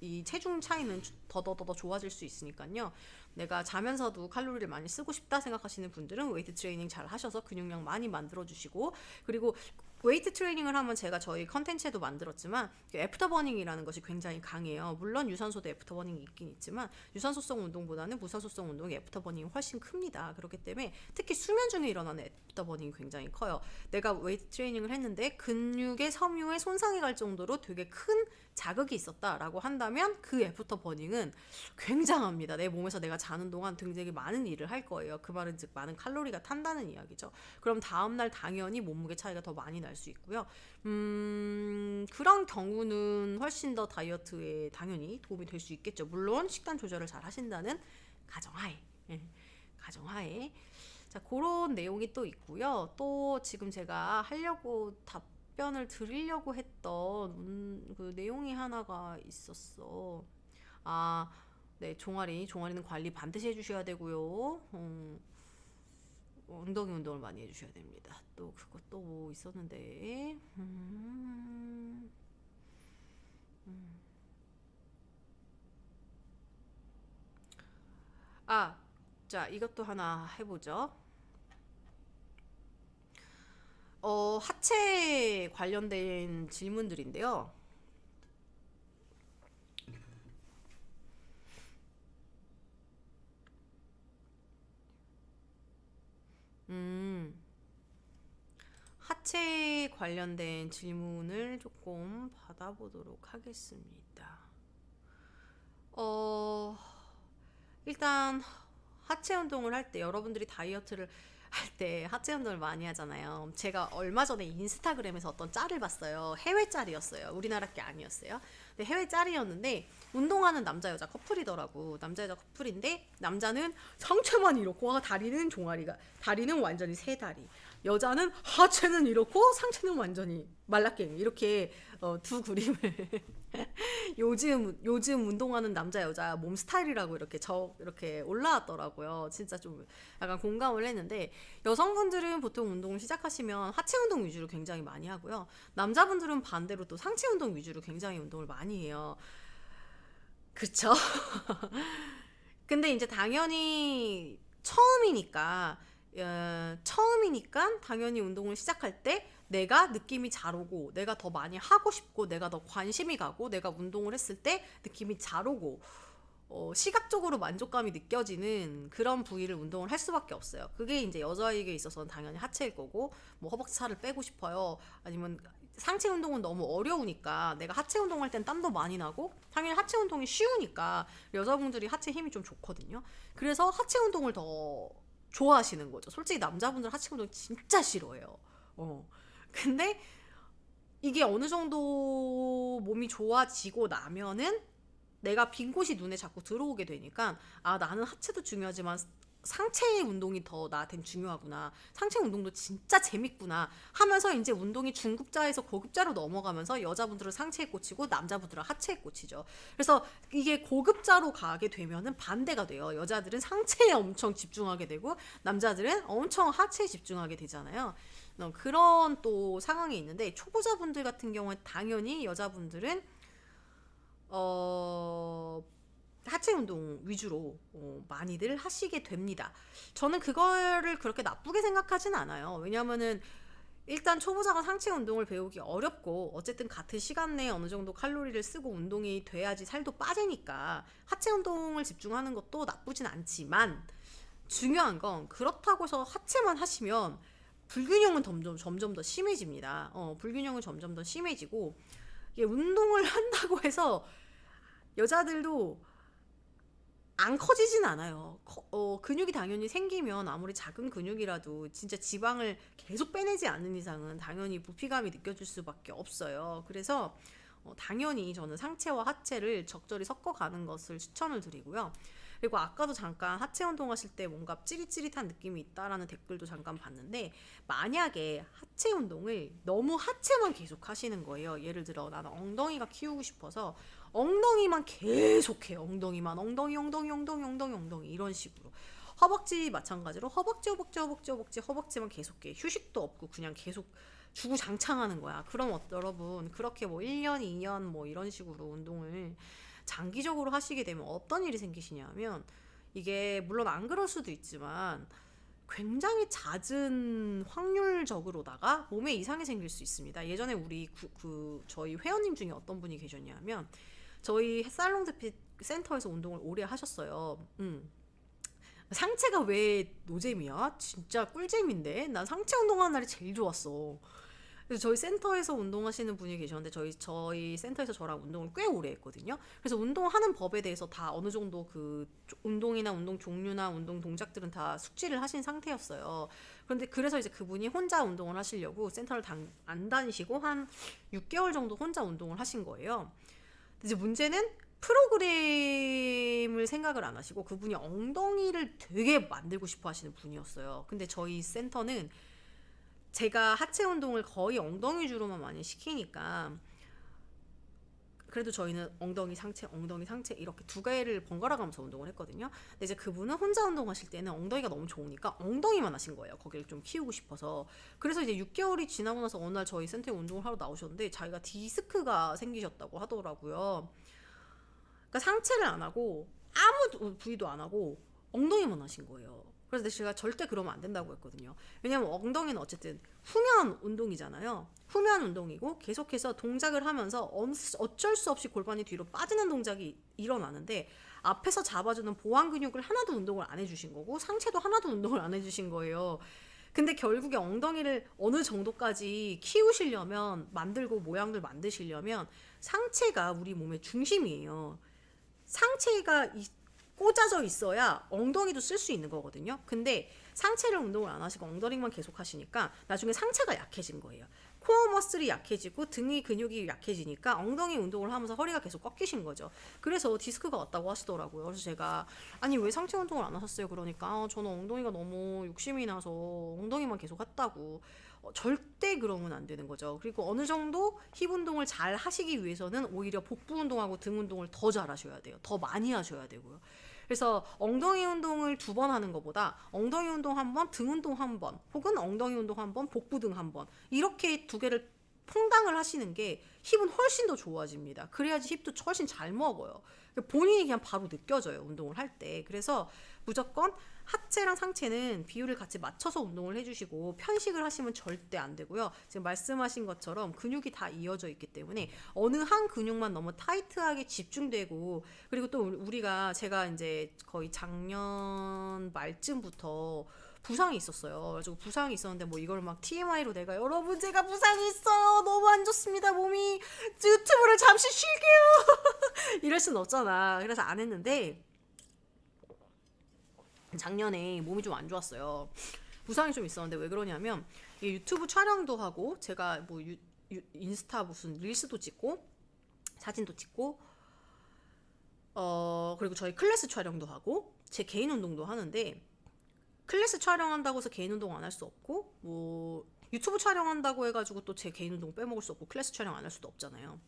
S1: 이 체중 차이는 더더더 좋아질 수 있으니까요. 내가 자면서도 칼로리를 많이 쓰고 싶다 생각하시는 분들은 웨이트 트레이닝 잘 하셔서 근육량 많이 만들어 주시고, 그리고 웨이트 트레이닝을 하면 제가 저희 컨텐츠에도 만들었지만 애프터 버닝이라는 것이 굉장히 강해요. 물론 유산소도 애프터 버닝이 있긴 있지만 유산소성 운동보다는 무산소성 운동의 애프터 버닝이 훨씬 큽니다. 그렇기 때문에 특히 수면 중에 일어나는 애프터 버닝이 굉장히 커요. 내가 웨이트 트레이닝을 했는데 근육의 섬유에 손상이 갈 정도로 되게 큰 자극이 있었다라고 한다면 그 애프터 버닝은 굉장합니다. 내 몸에서 내가 자는 동안 굉장히 많은 일을 할 거예요. 그 말은 즉 많은 칼로리가 탄다는 이야기죠. 그럼 다음날 당연히 몸무게 차이가 더 많이 날 수 있고요. 그런 경우는 훨씬 더 다이어트에 당연히 도움이 될 수 있겠죠. 물론 식단 조절을 잘 하신다는 가정하에. 자, 그런 내용이 또 있고요. 또 지금 제가 답변을 드리려고 했던 그 내용이 하나가 있었어. 네, 종아리는 관리 반드시 해주셔야 되고요. 엉덩이 운동을 많이 해주셔야 됩니다. 또 그것도 뭐 있었는데 자 이것도 하나 해보죠. 하체 관련된 질문들인데요. 하체 관련된 질문을 조금 받아보도록 하겠습니다. 일단 하체 운동을 할 때 여러분들이 다이어트를 할 때 하체 운동을 많이 하잖아요. 제가 얼마 전에 인스타그램에서 어떤 짤을 봤어요. 해외 짤이었어요. 우리나라 게 아니었어요. 근데 해외 짤이었는데 운동하는 남자 여자 커플이더라고. 남자 여자 커플인데 남자는 상체만 이렇고 다리는 종아리가 다리는 완전히 세 다리. 여자는 하체는 이렇고 상체는 완전히 말라깽이 이렇게 두 그림을 요즘 운동하는 남자 여자 몸 스타일이라고 이렇게 올라왔더라고요. 진짜 좀 약간 공감을 했는데 여성분들은 보통 운동을 시작하시면 하체 운동 위주로 굉장히 많이 하고요. 남자분들은 반대로 또 상체 운동 위주로 굉장히 운동을 많이 해요. 그쵸? 근데 이제 당연히 처음이니까 당연히 운동을 시작할 때 내가 느낌이 잘 오고 내가 더 많이 하고 싶고 내가 더 관심이 가고 내가 운동을 했을 때 느낌이 잘 오고 시각적으로 만족감이 느껴지는 그런 부위를 운동을 할 수밖에 없어요. 그게 이제 여자에게 있어서는 당연히 하체일 거고 뭐 허벅지 살을 빼고 싶어요. 아니면 상체 운동은 너무 어려우니까 내가 하체 운동할 땐 땀도 많이 나고 당연히 하체 운동이 쉬우니까 여자분들이 하체 힘이 좀 좋거든요. 그래서 하체 운동을 더 좋아하시는 거죠. 솔직히 남자분들 하체 운동 진짜 싫어해요. 근데 이게 어느 정도 몸이 좋아지고 나면은 내가 빈 곳이 눈에 자꾸 들어오게 되니까 나는 하체도 중요하지만 상체 운동이 더 나한텐 중요하구나. 상체 운동도 진짜 재밌구나 하면서 이제 운동이 중급자에서 고급자로 넘어가면서 여자분들은 상체에 꽂히고 남자분들은 하체에 꽂히죠. 그래서 이게 고급자로 가게 되면은 반대가 돼요. 여자들은 상체에 엄청 집중하게 되고 남자들은 엄청 하체에 집중하게 되잖아요. 그런 또 상황이 있는데 초보자분들 같은 경우에 당연히 여자분들은 하체 운동 위주로 많이들 하시게 됩니다. 저는 그거를 그렇게 나쁘게 생각하진 않아요. 왜냐면은 일단 초보자가 상체 운동을 배우기 어렵고 어쨌든 같은 시간 내에 어느 정도 칼로리를 쓰고 운동이 돼야지 살도 빠지니까 하체 운동을 집중하는 것도 나쁘진 않지만 중요한 건 그렇다고 해서 하체만 하시면 불균형은 점점 더 심해집니다. 불균형은 점점 더 심해지고 이게 운동을 한다고 해서 여자들도 안 커지진 않아요. 근육이 당연히 생기면 아무리 작은 근육이라도 진짜 지방을 계속 빼내지 않는 이상은 당연히 부피감이 느껴질 수밖에 없어요. 그래서 당연히 저는 상체와 하체를 적절히 섞어가는 것을 추천을 드리고요. 그리고 아까도 잠깐 하체 운동하실 때 뭔가 찌릿찌릿한 느낌이 있다라는 댓글도 잠깐 봤는데 만약에 하체 운동을 너무 하체만 계속 하시는 거예요. 예를 들어 나는 엉덩이가 키우고 싶어서 엉덩이만 계속해요. 엉덩이 이런 식으로. 허벅지 마찬가지로 허벅지만 계속해. 휴식도 없고 그냥 계속 주구장창하는 거야. 그럼 여러분 그렇게 뭐 1년, 2년 뭐 이런 식으로 운동을 장기적으로 하시게 되면 어떤 일이 생기시냐면 이게 물론 안 그럴 수도 있지만 굉장히 잦은 확률적으로다가 몸에 이상이 생길 수 있습니다. 예전에 우리 저희 회원님 중에 어떤 분이 계셨냐면 저희 살롱 대피 센터에서 운동을 오래 하셨어요. 상체가 왜 노잼이야? 진짜 꿀잼인데? 난 상체 운동하는 날이 제일 좋았어. 그래서 저희 센터에서 운동하시는 분이 계셨는데 저희 센터에서 저랑 운동을 꽤 오래 했거든요. 그래서 운동하는 법에 대해서 다 어느 정도 그 운동이나 운동 종류나 운동 동작들은 다 숙지를 하신 상태였어요. 그런데 그래서 이제 그분이 혼자 운동을 하시려고 센터를 안 다니시고 한 6개월 정도 혼자 운동을 하신 거예요. 이제 문제는 프로그램을 생각을 안 하시고 그분이 엉덩이를 되게 만들고 싶어 하시는 분이었어요. 근데 저희 센터는 제가 하체 운동을 거의 엉덩이 주로만 많이 시키니까 그래도 저희는 엉덩이 상체 이렇게 두 개를 번갈아 가면서 운동을 했거든요. 근데 이제 그분은 혼자 운동하실 때는 엉덩이가 너무 좋으니까 엉덩이만 하신 거예요. 거기를 좀 키우고 싶어서. 그래서 이제 6개월이 지나고 나서 어느 날 저희 센터에 운동을 하러 나오셨는데 자기가 디스크가 생기셨다고 하더라고요. 그러니까 상체를 안 하고 아무 부위도 안 하고 엉덩이만 하신 거예요. 그래서 제가 절대 그러면 안 된다고 했거든요. 왜냐면 엉덩이는 어쨌든 후면 운동이잖아요. 후면 운동이고 계속해서 동작을 하면서 어쩔 수 없이 골반이 뒤로 빠지는 동작이 일어나는데 앞에서 잡아주는 보완 근육을 하나도 운동을 안 해주신 거고 상체도 하나도 운동을 안 해주신 거예요. 근데 결국에 엉덩이를 어느 정도까지 키우시려면 만들고 모양들 만드시려면 상체가 우리 몸의 중심이에요. 상체가 꽂아져 있어야 엉덩이도 쓸 수 있는 거거든요. 근데 상체를 운동을 안 하시고 엉덩이만 계속 하시니까 나중에 상체가 약해진 거예요. 코어 머슬이 약해지고 등의 근육이 약해지니까 엉덩이 운동을 하면서 허리가 계속 꺾이신 거죠. 그래서 디스크가 왔다고 하시더라고요. 그래서 제가 아니 왜 상체 운동을 안 하셨어요? 그러니까 저는 엉덩이가 너무 욕심이 나서 엉덩이만 계속 했다고. 절대 그러면 안 되는 거죠. 그리고 어느 정도 힙 운동을 잘 하시기 위해서는 오히려 복부 운동하고 등 운동을 더 잘 하셔야 돼요. 더 많이 하셔야 되고요. 그래서 엉덩이 운동을 2번 하는 것보다 엉덩이 운동 1번, 등 운동 1번, 혹은 엉덩이 운동 1번, 복부 등 1번 이렇게 두 개를 퐁당을 하시는 게 힙은 훨씬 더 좋아집니다. 그래야지 힙도 훨씬 잘 먹어요. 본인이 그냥 바로 느껴져요. 운동을 할 때. 그래서 무조건 하체랑 상체는 비율을 같이 맞춰서 운동을 해주시고 편식을 하시면 절대 안 되고요. 지금 말씀하신 것처럼 근육이 다 이어져 있기 때문에 어느 한 근육만 너무 타이트하게 집중되고 그리고 또 제가 이제 거의 작년 말쯤부터 부상이 있었어요. 그래서 부상이 있었는데 뭐 이걸 막 TMI로 내가 여러분 제가 부상이 있어요. 너무 안 좋습니다. 몸이 유튜브를 잠시 쉴게요. 이럴 순 없잖아. 그래서 안 했는데 작년에 몸이 좀 안 좋았어요. 부상이 좀 있었는데 왜 그러냐면 유튜브 촬영도 하고 제가 뭐 인스타 무슨 릴스도 찍고 사진도 찍고 그리고 저희 클래스 촬영도 하고 제 개인 운동도 하는데 클래스 촬영한다고 해서 개인 운동 안 할 수 없고 뭐 유튜브 촬영한다고 해가지고 또 제 개인 운동 빼먹을 수 없고 클래스 촬영 안 할 수도 없잖아요.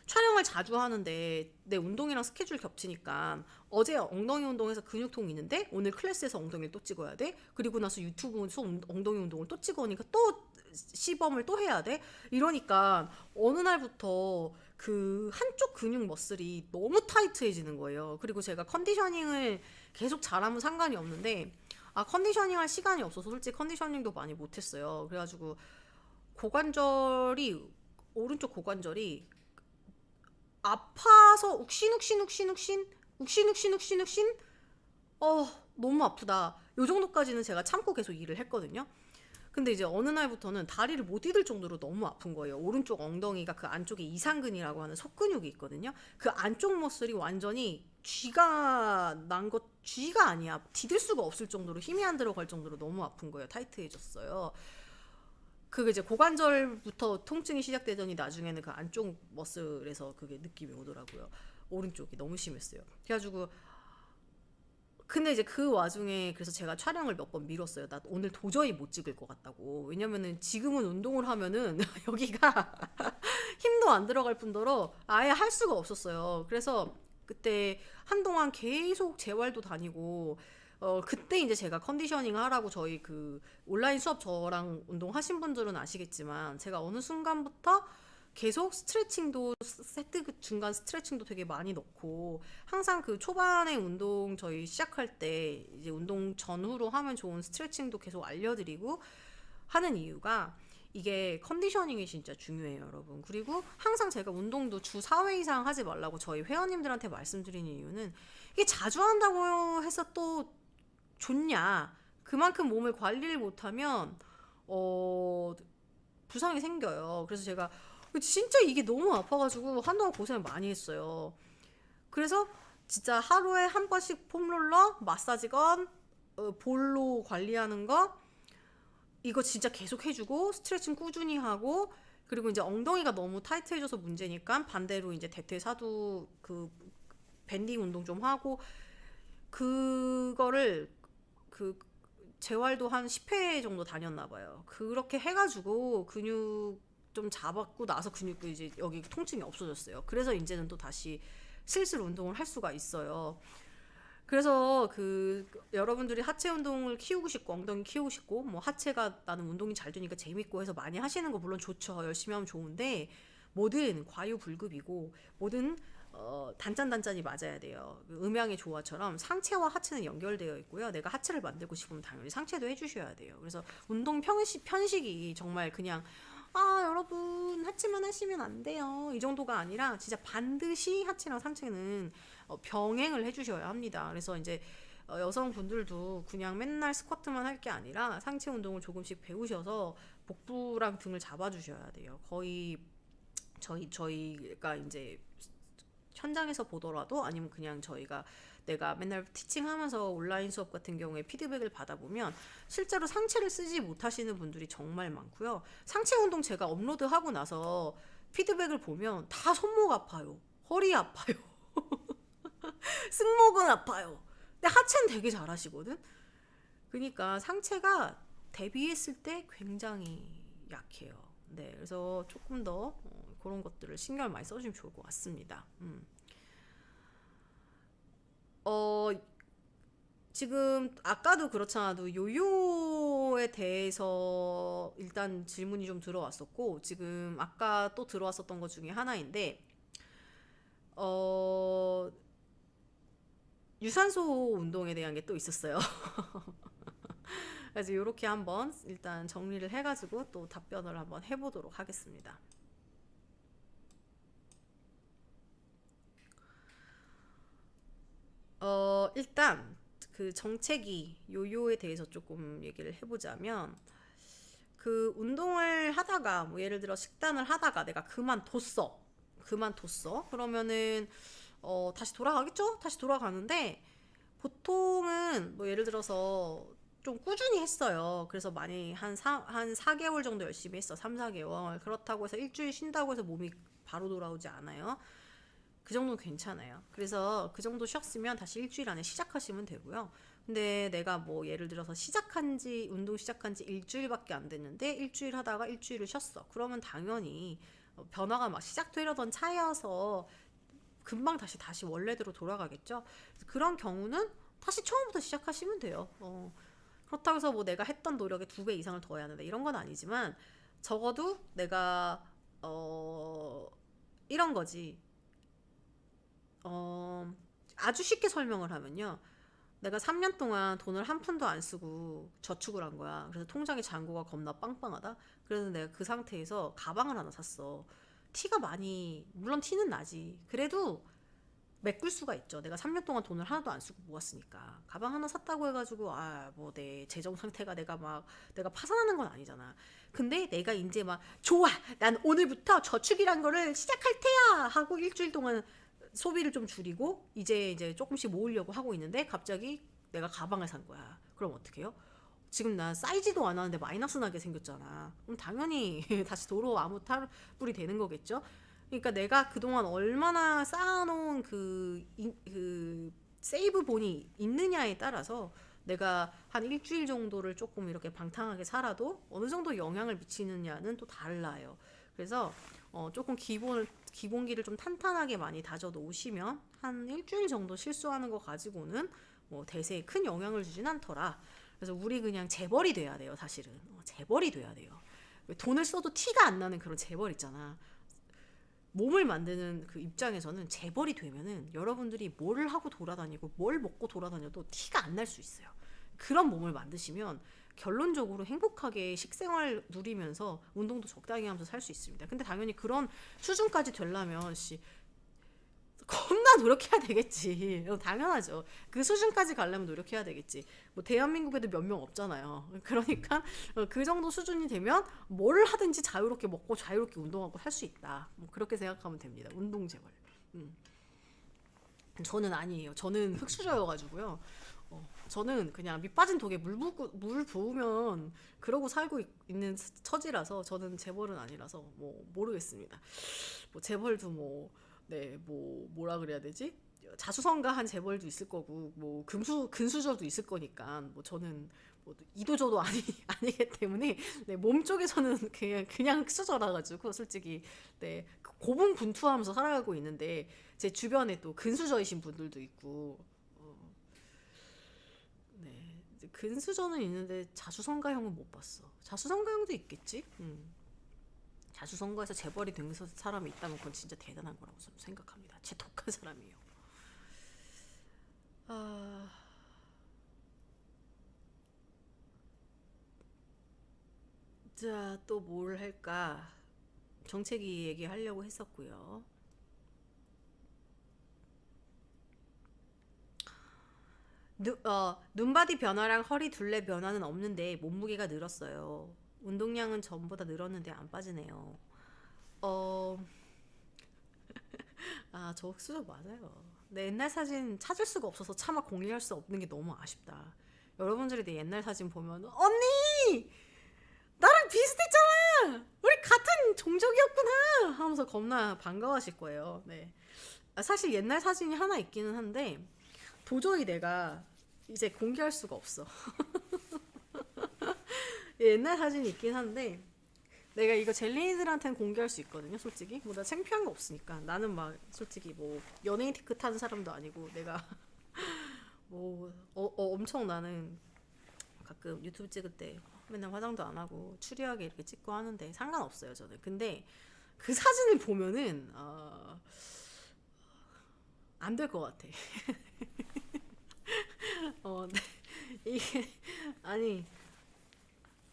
S1: 촬영을 자주 하는데 내 운동이랑 스케줄 겹치니까 어제 엉덩이 운동해서 근육통이 있는데 오늘 클래스에서 엉덩이를 또 찍어야 돼. 그리고 나서 유튜브에서 엉덩이 운동을 또 찍으니까 또 시범을 또 해야 돼. 이러니까 어느 날부터 그 한쪽 근육 머슬이 너무 타이트해지는 거예요. 그리고 제가 컨디셔닝을 계속 잘하면 상관이 없는데 컨디셔닝 할 시간이 없어서 솔직히 컨디셔닝도 많이 못했어요. 그래가지고 오른쪽 고관절이 아파서 욱신욱신 너무 아프다. 요 정도까지는 제가 참고 계속 일을 했거든요. 근데 이제 어느 날부터는 다리를 못 디딜 정도로 너무 아픈 거예요. 오른쪽 엉덩이가 그 안쪽에 이상근이라고 하는 속근육이 있거든요. 그 안쪽 머슬이 완전히 쥐가 아니야. 디딜 수가 없을 정도로 힘이 안 들어갈 정도로 너무 아픈 거예요. 타이트해졌어요. 그게 이제 고관절부터 통증이 시작되더니 나중에는 그 안쪽 머슬에서 그게 느낌이 오더라고요. 오른쪽이 너무 심했어요. 그래가지고 근데 이제 그 와중에 그래서 제가 촬영을 몇 번 미뤘어요. 나 오늘 도저히 못 찍을 것 같다고. 왜냐면은 지금은 운동을 하면은 여기가 힘도 안 들어갈 뿐더러 아예 할 수가 없었어요. 그래서 그때 한동안 계속 재활도 다니고 그때 이제 제가 컨디셔닝 하라고 저희 그 온라인 수업 저랑 운동하신 분들은 아시겠지만 제가 어느 순간부터 계속 스트레칭도 세트 중간 스트레칭도 되게 많이 넣고 항상 그 초반에 운동 저희 시작할 때 이제 운동 전후로 하면 좋은 스트레칭도 계속 알려드리고 하는 이유가 이게 컨디셔닝이 진짜 중요해요, 여러분. 그리고 항상 제가 운동도 주 4회 이상 하지 말라고 저희 회원님들한테 말씀드리는 이유는 이게 자주 한다고 해서 또 좋냐? 그만큼 몸을 관리를 못하면 부상이 생겨요. 그래서 제가 진짜 이게 너무 아파가지고 한동안 고생을 많이 했어요. 그래서 진짜 하루에 한 번씩 폼롤러, 마사지건, 볼로 관리하는 거 이거 진짜 계속 해주고 스트레칭 꾸준히 하고 그리고 이제 엉덩이가 너무 타이트해져서 문제니까 반대로 이제 대퇴사두 그 밴딩 운동 좀 하고 그거를 그 재활도 한 10회 정도 다녔나 봐요. 그렇게 해가지고 근육 좀 잡았고 나서 근육도 이제 여기 통증이 없어졌어요. 그래서 이제는 또 다시 슬슬 운동을 할 수가 있어요. 그래서 여러분들이 하체 운동을 키우고 싶고 엉덩이 키우고 싶고 뭐 하체가 나는 운동이 잘 되니까 재밌고 해서 많이 하시는 거 물론 좋죠. 열심히 하면 좋은데 뭐든 과유불급이고 뭐든 단짠단짠이 맞아야 돼요. 음양의 조화처럼 상체와 하체는 연결되어 있고요. 내가 하체를 만들고 싶으면 당연히 상체도 해주셔야 돼요. 그래서 운동 편식이 정말 그냥 여러분 하체만 하시면 안 돼요 이 정도가 아니라 진짜 반드시 하체랑 상체는 병행을 해주셔야 합니다. 그래서 이제 여성분들도 그냥 맨날 스쿼트만 할 게 아니라 상체 운동을 조금씩 배우셔서 복부랑 등을 잡아주셔야 돼요. 거의 저희가 이제 현장에서 보더라도 아니면 그냥 내가 맨날 티칭하면서 온라인 수업 같은 경우에 피드백을 받아보면 실제로 상체를 쓰지 못하시는 분들이 정말 많고요. 상체 운동 제가 업로드하고 나서 피드백을 보면 다 손목 아파요. 허리 아파요. 승모근 아파요. 근데 하체는 되게 잘하시거든. 그러니까 상체가 대비했을 때 굉장히 약해요. 네, 그래서 조금 더 그런 것들을 신경을 많이 써주시면 좋을 것 같습니다. 지금 아까도 그렇잖아도 요요에 대해서 일단 질문이 좀 들어왔었고 지금 아까 또 들어왔었던 것 중에 하나인데 유산소 운동에 대한 게 또 있었어요. 그래서 이렇게 한번 일단 정리를 해가지고 또 답변을 한번 해보도록 하겠습니다. 일단 그 정체기 요요에 대해서 조금 얘기를 해보자면 운동을 하다가 뭐 예를 들어 식단을 하다가 내가 그만뒀어 그러면은 다시 돌아가겠죠? 다시 돌아가는데 보통은 뭐 예를 들어서 좀 꾸준히 했어요. 그래서 많이 한 4개월 정도 열심히 했어. 3-4개월. 그렇다고 해서 일주일 쉰다고 해서 몸이 바로 돌아오지 않아요. 그 정도는 괜찮아요. 그래서 그 정도 쉬었으면 다시 일주일 안에 시작하시면 되고요. 근데 내가 뭐 예를 들어서 운동 시작한 지 일주일밖에 안 됐는데 일주일 하다가 일주일을 쉬었어. 그러면 당연히 변화가 막 시작되려던 차여서 금방 다시 원래대로 돌아가겠죠. 그런 경우는 다시 처음부터 시작하시면 돼요. 그렇다고 해서 뭐 내가 했던 노력의 2배 이상을 더 해야 한다 이런 건 아니지만 적어도 내가 이런 거지. 아주 쉽게 설명을 하면요. 내가 3년 동안 돈을 한 푼도 안 쓰고 저축을 한 거야. 그래서 통장의 잔고가 겁나 빵빵하다. 그래서 내가 그 상태에서 가방을 하나 샀어. 물론 티는 나지. 그래도 메꿀 수가 있죠. 내가 3년 동안 돈을 하나도 안 쓰고 모았으니까. 가방 하나 샀다고 해가지고 뭐 내 재정 상태가 내가 파산하는 건 아니잖아. 근데 내가 이제 좋아, 난 오늘부터 저축이란 거를 시작할 테야 하고 일주일 동안 소비를 좀 줄이고 이제 조금씩 모으려고 하고 있는데 갑자기 내가 가방을 산 거야. 그럼 어떡해요? 지금 나 사이즈도 안 하는데 마이너스 나게 생겼잖아. 그럼 당연히 다시 도로 아무 탈불이 되는 거겠죠. 그러니까 내가 그동안 얼마나 쌓아놓은 그 세이브본이 있느냐에 따라서 내가 한 일주일 정도를 조금 이렇게 방탕하게 살아도 어느 정도 영향을 미치느냐는 또 달라요. 그래서 조금 기본기를 좀 탄탄하게 많이 다져 놓으시면 한 일주일 정도 실수하는 거 가지고는 뭐 대세에 큰 영향을 주진 않더라. 그래서 우리 그냥 재벌이 돼야 돼요. 사실은 재벌이 돼야 돼요. 돈을 써도 티가 안 나는 그런 재벌 있잖아. 몸을 만드는 그 입장에서는 재벌이 되면은 여러분들이 뭘 하고 돌아다니고 뭘 먹고 돌아다녀도 티가 안 날 수 있어요. 그런 몸을 만드시면 결론적으로 행복하게 식생활 누리면서 운동도 적당히 하면서 살 수 있습니다. 근데 당연히 그런 수준까지 되려면 겁나 노력해야 되겠지. 당연하죠. 그 수준까지 가려면 노력해야 되겠지. 뭐 대한민국에도 몇 명 없잖아요. 그러니까 그 정도 수준이 되면 뭘 하든지 자유롭게 먹고 자유롭게 운동하고 살 수 있다. 뭐 그렇게 생각하면 됩니다. 운동 재벌. 저는 아니에요. 저는 흙수저여가지고요. 저는 그냥 밑 빠진 독에 물 부으면 그러고 살고 있는 처지라서 저는 재벌은 아니라서 뭐 모르겠습니다. 뭐 재벌도 뭐라 그래야 되지? 자수성가한 재벌도 있을 거고 뭐 근수저도 있을 거니까 뭐 저는 뭐 이도저도 아니기 때문에 네, 몸 쪽에서는 그냥 흑수저라가지고 솔직히 네, 고분분투하면서 살아가고 있는데 제 주변에 또 근수저이신 분들도 있고 네, 이제 근수저는 있는데 자수성가형은 못 봤어. 자수성가형도 있겠지. 자수성가해서 재벌이 된 사람이 있다면 그건 진짜 대단한 거라고 저는 생각합니다. 제 독한 사람이에요. 자, 또 뭘 할까? 정체기 얘기하려고 했었고요. 눈바디 변화랑 허리 둘레 변화는 없는데 몸무게가 늘었어요. 운동량은 전보다 늘었는데 안 빠지네요. 어, 저 흑수저 맞아요. 내 옛날 사진 찾을 수가 없어서 차마 공유할 수 없는 게 너무 아쉽다. 여러분들이 내 옛날 사진 보면 언니! 나랑 비슷했잖아! 우리 같은 종족이었구나! 하면서 겁나 반가워하실 거예요. 네. 사실 옛날 사진이 하나 있기는 한데 도저히 내가 이제 공개할 수가 없어. 옛날 사진이 있긴 한데 내가 이거 젤리들한테는 공개할 수 있거든요. 솔직히 뭐 나 창피한 거 없으니까. 나는 막 솔직히 뭐 연예인 티켓 타는 사람도 아니고 내가 뭐 엄청 나는 가끔 유튜브 찍을 때 맨날 화장도 안 하고 추리하게 이렇게 찍고 하는데 상관없어요 저는. 근데 그 사진을 보면은 안 될 것 같아. 네. 이게 아니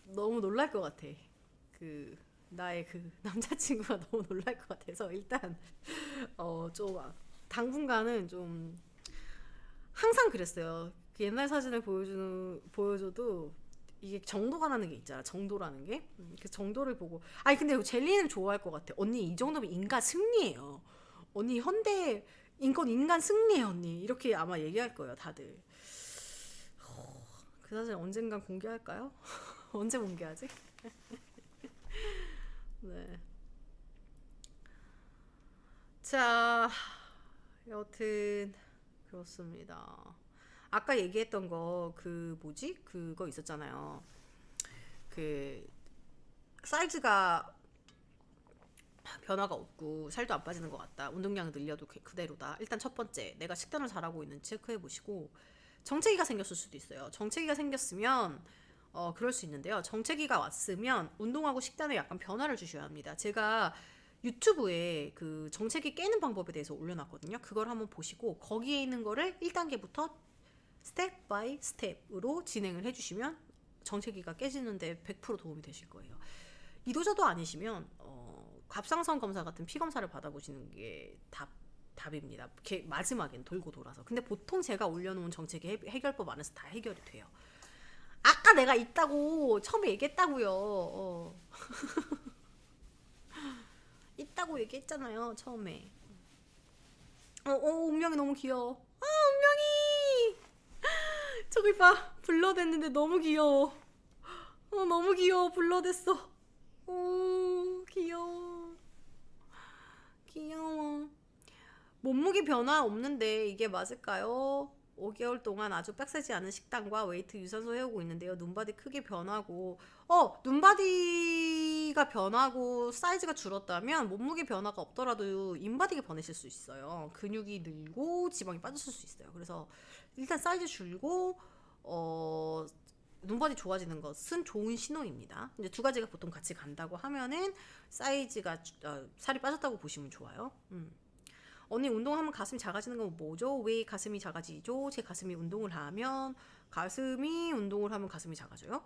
S1: 너무 놀랄 것 같아. 그 나의 그 남자친구가 너무 놀랄 것 같아서 일단 좀 당분간은 좀 항상 그랬어요. 그 옛날 사진을 보여줘도 이게 정도가 나는 게 있잖아. 정도라는 게. 그 정도를 보고 아니 근데 젤리는 좋아할 것 같아. 언니 이 정도면 인간 승리예요. 언니 현대 인간 승리예요 언니. 이렇게 아마 얘기할 거예요 다들. 그 사진 언젠간 공개할까요? 언제 공개하지? 네. 자, 여튼 그렇습니다. 아까 얘기했던 거 그 뭐지? 그거 있었잖아요. 그 사이즈가 변화가 없고 살도 안 빠지는 것 같다. 운동량 늘려도 그대로다. 일단 첫 번째, 내가 식단을 잘하고 있는지 체크해 보시고 정체기가 생겼을 수도 있어요. 정체기가 생겼으면 그럴 수 있는데요. 정체기가 왔으면 운동하고 식단에 약간 변화를 주셔야 합니다. 제가 유튜브에 그 정체기 깨는 방법에 대해서 올려놨거든요. 그걸 한번 보시고 거기에 있는 거를 1단계부터 스텝 바이 스텝으로 진행을 해주시면 정체기가 깨지는데 100% 도움이 되실 거예요. 이도저도 아니시면 갑상선 검사 같은 피 검사를 받아보시는 게 답입니다. 마지막엔 돌고 돌아서. 근데 보통 제가 올려놓은 정체기 해결법 안에서 다 해결이 돼요. 아까 내가 있다고 처음에 얘기했다고요. 있다고 얘기했잖아요 처음에. 운명이 너무 귀여워. 운명이 저기 봐 블러됐는데 너무 귀여워. 너무 귀여워. 블러됐어. 귀여워. 귀여워. 몸무게 변화 없는데 이게 맞을까요? 5개월 동안 아주 빡세지 않은 식단과 웨이트 유산소 해오고 있는데요. 눈바디 크게 변하고 눈바디가 변하고 사이즈가 줄었다면 몸무게 변화가 없더라도 인바디가 변하실 수 있어요. 근육이 늘고 지방이 빠졌을 수 있어요. 그래서 일단 사이즈 줄고 눈바디 좋아지는 것은 좋은 신호입니다. 이제 두 가지가 보통 같이 간다고 하면은 사이즈가 살이 빠졌다고 보시면 좋아요. 언니 운동하면 가슴이 작아지는 건 뭐죠? 왜 가슴이 작아지죠? 제 가슴이 운동을 하면 가슴이 작아져요?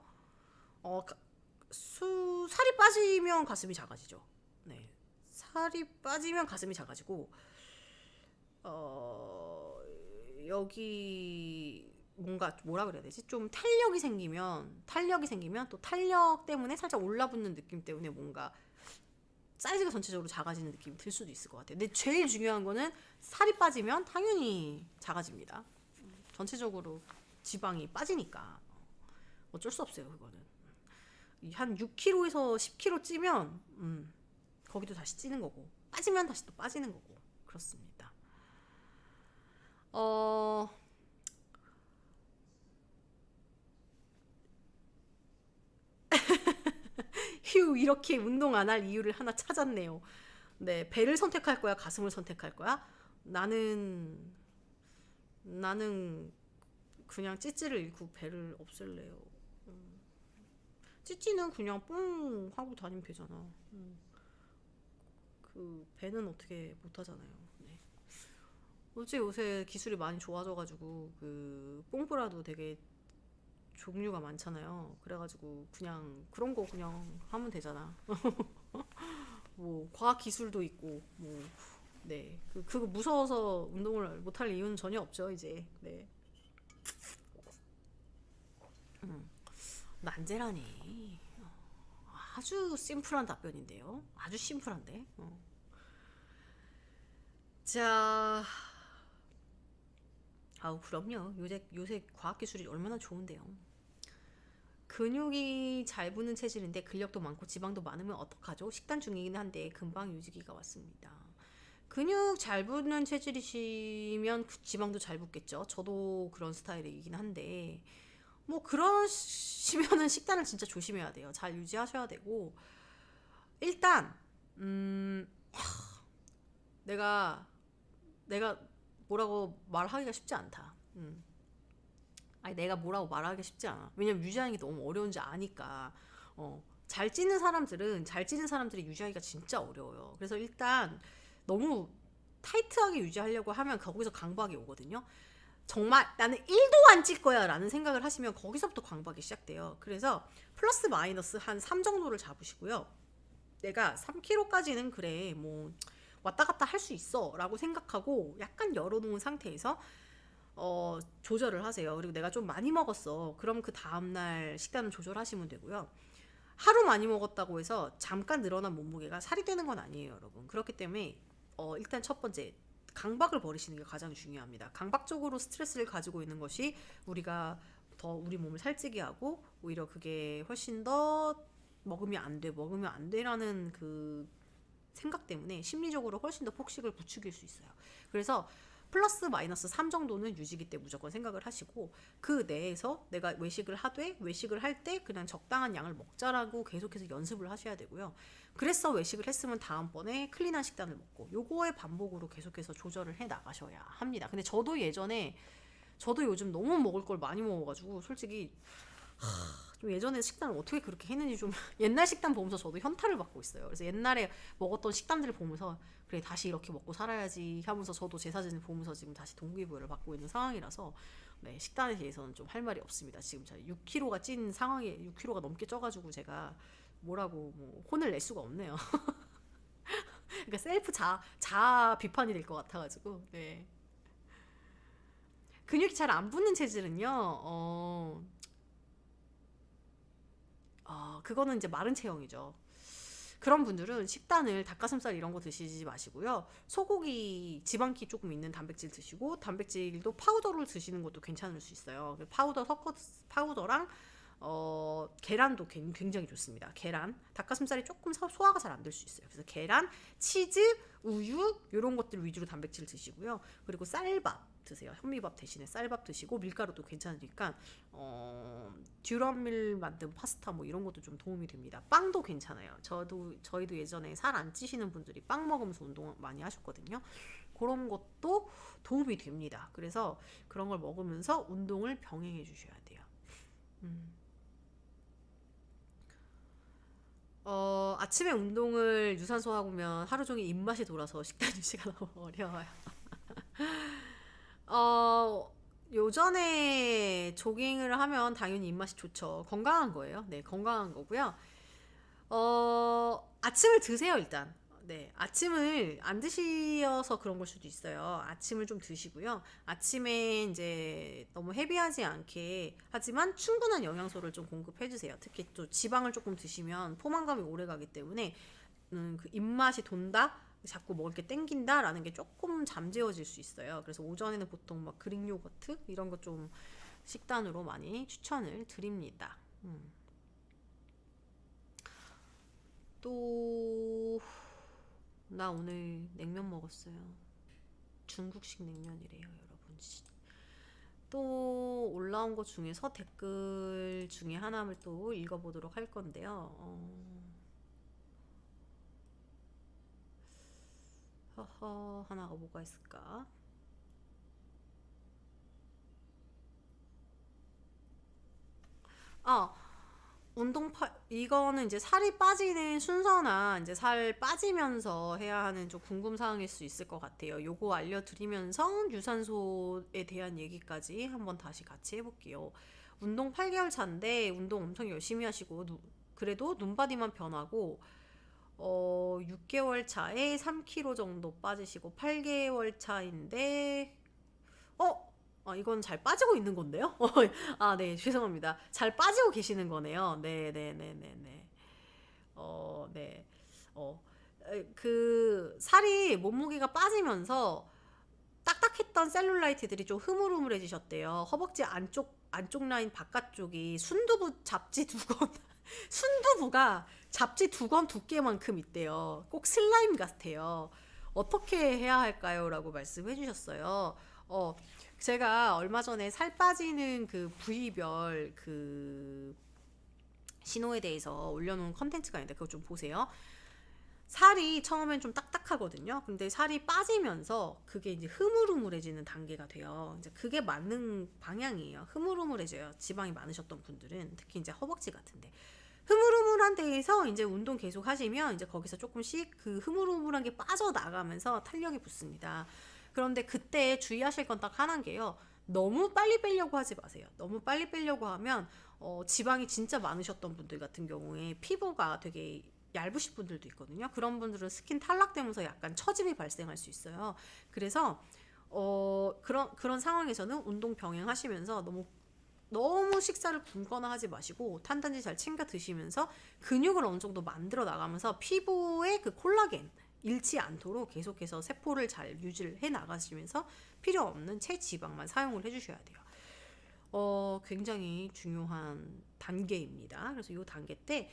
S1: 살이 빠지면 가슴이 작아지죠. 네, 살이 빠지면 가슴이 작아지고 여기 뭔가 뭐라 그래야 되지? 좀 탄력이 생기면 또 탄력 때문에 살짝 올라붙는 느낌 때문에 뭔가 사이즈가 전체적으로 작아지는 느낌이 들 수도 있을 것 같아요. 근데 제일 중요한 거는 살이 빠지면 당연히 작아집니다. 전체적으로 지방이 빠지니까 어쩔 수 없어요. 그거는 한 6kg에서 10kg 찌면 거기도 다시 찌는 거고 빠지면 다시 또 빠지는 거고 그렇습니다. 휴, 이렇게 운동 안 할 이유를 하나 찾았네요. 네, 배를 선택할 거야, 가슴을 선택할 거야? 나는 그냥 찌찌를 잃고 배를 없앨래요. 찌찌는 그냥 뽕 하고 다니면 되잖아. 그 배는 어떻게 못 하잖아요. 네. 어째 요새 기술이 많이 좋아져가지고 그 뽕브라도 되게 종류가 많잖아요. 그래가지고 그냥 그런 거 그냥 하면 되잖아. 뭐 과학 기술도 있고 뭐 네. 그거 무서워서 운동을 못할 이유는 전혀 없죠, 이제. 네. 난제라니. 아주 심플한 답변인데요. 아주 심플한데. 자, 아우 그럼요. 요새 과학 기술이 얼마나 좋은데요. 근육이 잘 붙는 체질인데 근력도 많고 지방도 많으면 어떡하죠? 식단 중이긴 한데 금방 유지기가 왔습니다. 근육 잘 붙는 체질이시면 지방도 잘 붙겠죠. 저도 그런 스타일이긴 한데 뭐 그러시면은 식단을 진짜 조심해야 돼요. 잘 유지하셔야 되고 일단 내가 뭐라고 말하기가 쉽지 않다. 아니 내가 뭐라고 말하기가 쉽지 않아. 왜냐면 유지하는 게 너무 어려운지 아니까. 잘 찌는 사람들이 유지하기가 진짜 어려워요. 그래서 일단 너무 타이트하게 유지하려고 하면 거기서 강박이 오거든요. 정말 나는 1도 안 찔 거야 라는 생각을 하시면 거기서부터 강박이 시작돼요. 그래서 플러스 마이너스 한 3 정도를 잡으시고요. 내가 3kg까지는 그래 뭐 왔다 갔다 할 수 있어 라고 생각하고 약간 열어놓은 상태에서 조절을 하세요. 그리고 내가 좀 많이 먹었어. 그럼 그 다음날 식단을 조절하시면 되고요. 하루 많이 먹었다고 해서 잠깐 늘어난 몸무게가 살이 되는 건 아니에요, 여러분. 그렇기 때문에 일단 첫 번째 강박을 버리시는 게 가장 중요합니다. 강박적으로 스트레스를 가지고 있는 것이 우리가 더 우리 몸을 살찌게 하고 오히려 그게 훨씬 더 먹으면 안 돼라는 그 생각 때문에 심리적으로 훨씬 더 폭식을 부추길 수 있어요. 그래서 플러스 마이너스 3 정도는 유지기 때 무조건 생각을 하시고 그 내에서 내가 외식을 할 때 그냥 적당한 양을 먹자라고 계속해서 연습을 하셔야 되고요. 그래서 외식을 했으면 다음번에 클린한 식단을 먹고 요거의 반복으로 계속해서 조절을 해 나가셔야 합니다. 근데 저도 요즘 너무 먹을 걸 많이 먹어가지고 솔직히 좀 예전에 식단을 어떻게 그렇게 했는지 좀 옛날 식단 보면서 저도 현타를 받고 있어요. 그래서 옛날에 먹었던 식단들을 보면서 그래 다시 이렇게 먹고 살아야지 하면서 저도 제 사진을 보면서 지금 다시 동기부여를 받고 있는 상황이라서 네, 식단에 대해서는 좀 할 말이 없습니다. 지금 제가 6kg가 찐 상황에 6kg가 넘게 쪄가지고 제가 뭐라고 뭐 혼을 낼 수가 없네요. 그러니까 셀프 자아 비판이 될 것 같아가지고 네. 근육이 잘 안 붙는 체질은요. 그거는 이제 마른 체형이죠. 그런 분들은 식단을 닭가슴살 이런 거 드시지 마시고요. 소고기 지방기 조금 있는 단백질 드시고 단백질도 파우더를 드시는 것도 괜찮을 수 있어요. 파우더랑 계란도 굉장히 좋습니다. 계란, 닭가슴살이 조금 소화가 잘 안 될 수 있어요. 그래서 계란, 치즈, 우유 이런 것들 위주로 단백질 드시고요. 그리고 쌀밥 드세요. 현미밥 대신에 쌀밥 드시고 밀가루도 괜찮으니까 듀럼밀 만든 파스타 뭐 이런 것도 좀 도움이 됩니다. 빵도 괜찮아요. 저희도 예전에 살 안 찌시는 분들이 빵 먹으면서 운동 많이 하셨거든요. 그런 것도 도움이 됩니다. 그래서 그런 걸 먹으면서 운동을 병행해 주셔야 돼요. 아침에 운동을 유산소 하고면 하루 종일 입맛이 돌아서 식단 유지가 너무 어려워요. 요전에 조깅을 하면 당연히 입맛이 좋죠. 건강한 거예요. 네, 건강한 거고요. 아침을 드세요, 일단. 네, 아침을 안 드셔서 그런 걸 수도 있어요. 아침을 좀 드시고요. 아침에 이제 너무 헤비하지 않게 하지만 충분한 영양소를 좀 공급해 주세요. 특히 또 지방을 조금 드시면 포만감이 오래 가기 때문에 그 입맛이 돈다? 자꾸 먹을 게 땡긴다라는 게 조금 잠재워질 수 있어요. 그래서 오전에는 보통 막 그릭 요거트 이런 거 좀 식단으로 많이 추천을 드립니다. 또 나 오늘 냉면 먹었어요. 중국식 냉면이래요, 여러분. 또 올라온 것 중에서 댓글 중에 하나를 또 읽어보도록 할 건데요. 하나가 뭐가 있을까? 아, 이거는 이제 살이 빠지는 순서나 이제 살 빠지면서 해야 하는 좀 궁금 사항일 수 있을 것 같아요. 요거 알려드리면서 유산소에 대한 얘기까지 한번 다시 같이 해볼게요. 운동 8개월 차인데 운동 엄청 열심히 하시고 그래도 눈바디만 변하고 6개월 차에 3kg 정도 빠지시고 8개월 차인데 이건 잘 빠지고 있는 건데요? 아, 네, 죄송합니다. 잘 빠지고 계시는 거네요. 네, 네, 네, 네, 네. 네. 그 살이 몸무게가 빠지면서 딱딱했던 셀룰라이트들이 좀 흐물흐물해지셨대요. 허벅지 안쪽 라인 바깥쪽이 순두부 잡지 두건 순두부가 잡지 2건 두께만큼 있대요. 꼭 슬라임 같아요. 어떻게 해야 할까요? 라고 말씀해 주셨어요. 제가 얼마 전에 살 빠지는 그 부위별 그 신호에 대해서 올려놓은 컨텐츠가 있는데 그거 좀 보세요. 살이 처음엔 좀 딱딱하거든요. 근데 살이 빠지면서 그게 이제 흐물흐물해지는 단계가 돼요. 이제 그게 맞는 방향이에요. 흐물흐물해져요. 지방이 많으셨던 분들은 특히 이제 허벅지 같은데. 흐물흐물한 데에서 이제 운동 계속 하시면 이제 거기서 조금씩 그 흐물흐물한 게 빠져나가면서 탄력이 붙습니다. 그런데 그때 주의하실 건 딱 하나인 게요. 너무 빨리 빼려고 하지 마세요. 너무 빨리 빼려고 하면 지방이 진짜 많으셨던 분들 같은 경우에 피부가 되게 얇으신 분들도 있거든요. 그런 분들은 스킨 탈락되면서 약간 처짐이 발생할 수 있어요. 그래서 그런 상황에서는 운동 병행하시면서 너무 식사를 굶거나 하지 마시고 탄단지 잘 챙겨 드시면서 근육을 어느 정도 만들어 나가면서 피부의 그 콜라겐 잃지 않도록 계속해서 세포를 잘 유지를 해 나가시면서 필요 없는 체지방만 사용을 해주셔야 돼요. 굉장히 중요한 단계입니다. 그래서 이 단계 때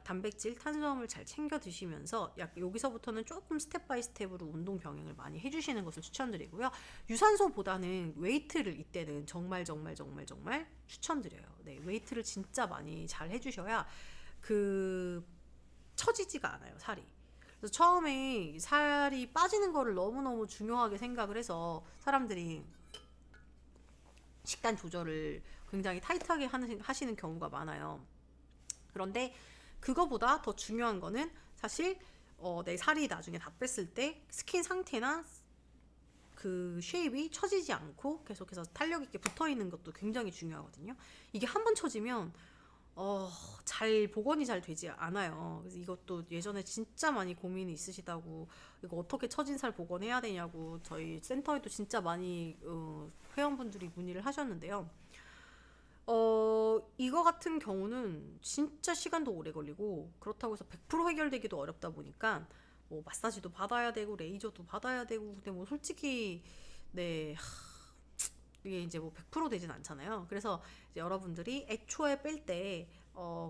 S1: 단백질, 탄수화물 잘 챙겨 드시면서 여기서부터는 조금 스텝 바이 스텝으로 운동 병행을 많이 해주시는 것을 추천드리고요. 유산소보다는 웨이트를 이때는 정말 추천드려요. 네, 웨이트를 진짜 많이 잘 해주셔야 처지지가 않아요, 살이. 그래서 처음에 살이 빠지는 거를 너무너무 중요하게 생각을 해서 사람들이 식단 조절을 굉장히 타이트하게 하시는 경우가 많아요. 그런데 그거보다 더 중요한 거는 사실 내 살이 나중에 다 뺐을 때 스킨 상태나 그 쉐입이 처지지 않고 계속해서 탄력 있게 붙어 있는 것도 굉장히 중요하거든요. 이게 한번 처지면 잘 복원이 잘 되지 않아요. 그래서 이것도 예전에 진짜 많이 고민이 있으시다고 이거 어떻게 처진 살 복원해야 되냐고 저희 센터에도 진짜 많이 회원분들이 문의를 하셨는데요. 이거 같은 경우는 진짜 시간도 오래 걸리고 그렇다고 해서 100% 해결되기도 어렵다 보니까 뭐 마사지도 받아야 되고 레이저도 받아야 되고 근데 뭐 솔직히 네 이게 이제 뭐 100% 되진 않잖아요. 그래서 이제 여러분들이 애초에 뺄 때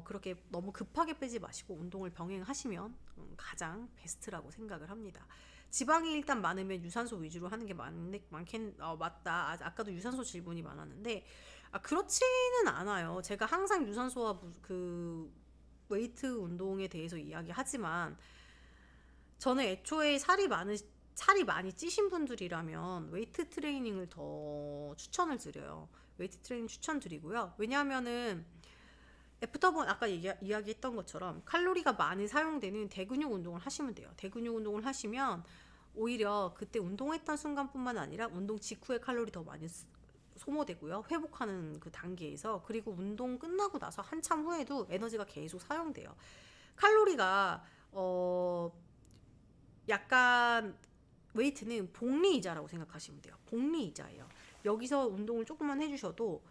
S1: 그렇게 너무 급하게 빼지 마시고 운동을 병행하시면 가장 베스트라고 생각을 합니다. 지방이 일단 많으면 유산소 위주로 하는 게 맞다. 아까도 유산소 질문이 많았는데 그렇지는 않아요. 제가 항상 유산소와 그 웨이트 운동에 대해서 이야기하지만 저는 애초에 살이 많이 찌신 분들이라면 웨이트 트레이닝을 더 추천을 드려요. 웨이트 트레이닝 추천드리고요. 왜냐하면은 애프터번 아까 이야기했던 것처럼 칼로리가 많이 사용되는 대근육 운동을 하시면 돼요. 대근육 운동을 하시면 오히려 그때 운동했던 순간뿐만 아니라 운동 직후에 칼로리 더 많이 소모되고요. 회복하는 그 단계에서 그리고 운동 끝나고 나서 한참 후에도 에너지가 계속 사용돼요. 칼로리가 약간 웨이트는 복리이자라고 생각하시면 돼요. 복리이자예요. 여기서 운동을 조금만 해주셔도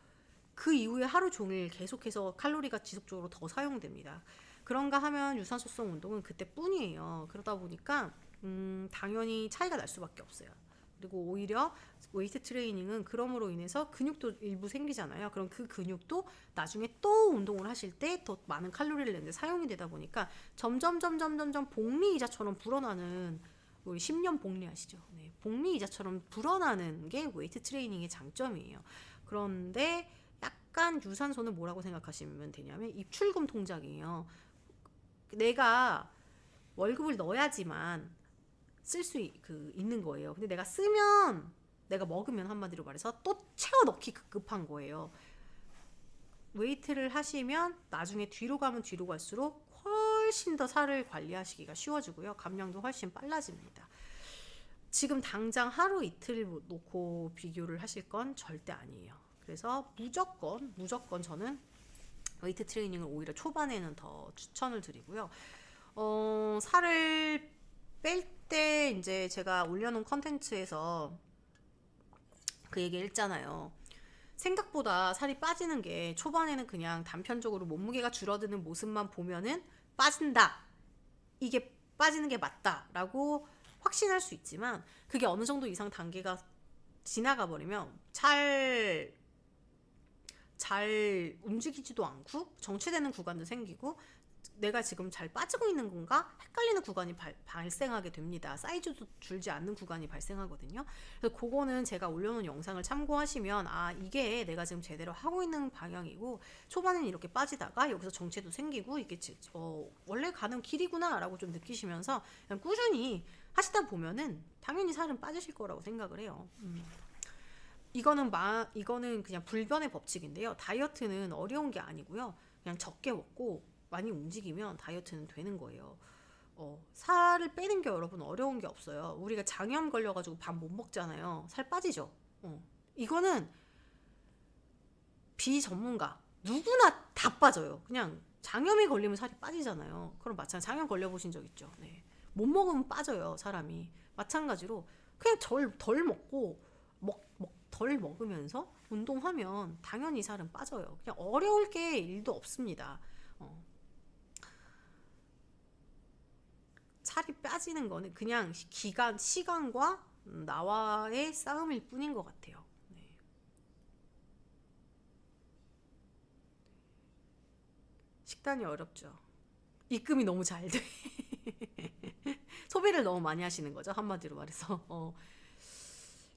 S1: 그 이후에 하루 종일 계속해서 칼로리가 지속적으로 더 사용됩니다. 그런가 하면 유산소성 운동은 그때뿐이에요. 그러다 보니까 당연히 차이가 날 수밖에 없어요. 그리고 오히려 웨이트 트레이닝은 그럼으로 인해서 근육도 일부 생기잖아요. 그럼 그 근육도 나중에 또 운동을 하실 때 더 많은 칼로리를 내는데 사용이 되다 보니까 점점 복리이자처럼 불어나는 우리 10년 복리 아시죠? 네, 복리이자처럼 불어나는 게 웨이트 트레이닝의 장점이에요. 그런데 약간 유산소는 뭐라고 생각하시면 되냐면 입출금 통장이에요. 내가 월급을 넣어야지만 쓸 수 있는 거예요. 근데 내가 쓰면 내가 먹으면 한마디로 말해서 또 채워 넣기 급급한 거예요. 웨이트를 하시면 나중에 뒤로 가면 뒤로 갈수록 훨씬 더 살을 관리하시기가 쉬워지고요. 감량도 훨씬 빨라집니다. 지금 당장 하루 이틀 놓고 비교를 하실 건 절대 아니에요. 그래서 무조건 저는 웨이트 트레이닝을 오히려 초반에는 더 추천을 드리고요. 살을 뺄 때 이제 제가 올려놓은 컨텐츠에서 그 얘기 했잖아요. 생각보다 살이 빠지는 게 초반에는 그냥 단편적으로 몸무게가 줄어드는 모습만 보면은 빠진다. 이게 빠지는 게 맞다라고 확신할 수 있지만 그게 어느 정도 이상 단계가 지나가 버리면 잘 움직이지도 않고 정체되는 구간도 생기고 내가 지금 잘 빠지고 있는 건가 헷갈리는 구간이 발생하게 됩니다. 사이즈도 줄지 않는 구간이 발생하거든요. 그래서 그거는 제가 올려놓은 영상을 참고하시면 아 이게 내가 지금 제대로 하고 있는 방향이고 초반에는 이렇게 빠지다가 여기서 정체도 생기고 이게 원래 가는 길이구나 라고 좀 느끼시면서 그냥 꾸준히 하시다 보면은 당연히 살은 빠지실 거라고 생각을 해요. 이거는 그냥 불변의 법칙인데요. 다이어트는 어려운 게 아니고요. 그냥 적게 먹고 많이 움직이면 다이어트는 되는 거예요. 살을 빼는 게 여러분 어려운 게 없어요. 우리가 장염 걸려가지고 밥 못 먹잖아요. 살 빠지죠. 이거는 비전문가 누구나 다 빠져요. 그냥 장염이 걸리면 살이 빠지잖아요. 그럼 마찬가지 장염 걸려보신 적 있죠? 네. 못 먹으면 빠져요. 사람이. 마찬가지로 그냥 덜 먹고 덜 먹으면서 운동하면 당연히 살은 빠져요. 그냥 어려울 게 일도 없습니다. 살이 빠지는 거는 그냥 시간과 나와의 싸움일 뿐인 것 같아요. 네. 식단이 어렵죠. 입금이 너무 잘 돼. 소비를 너무 많이 하시는 거죠. 한마디로 말해서.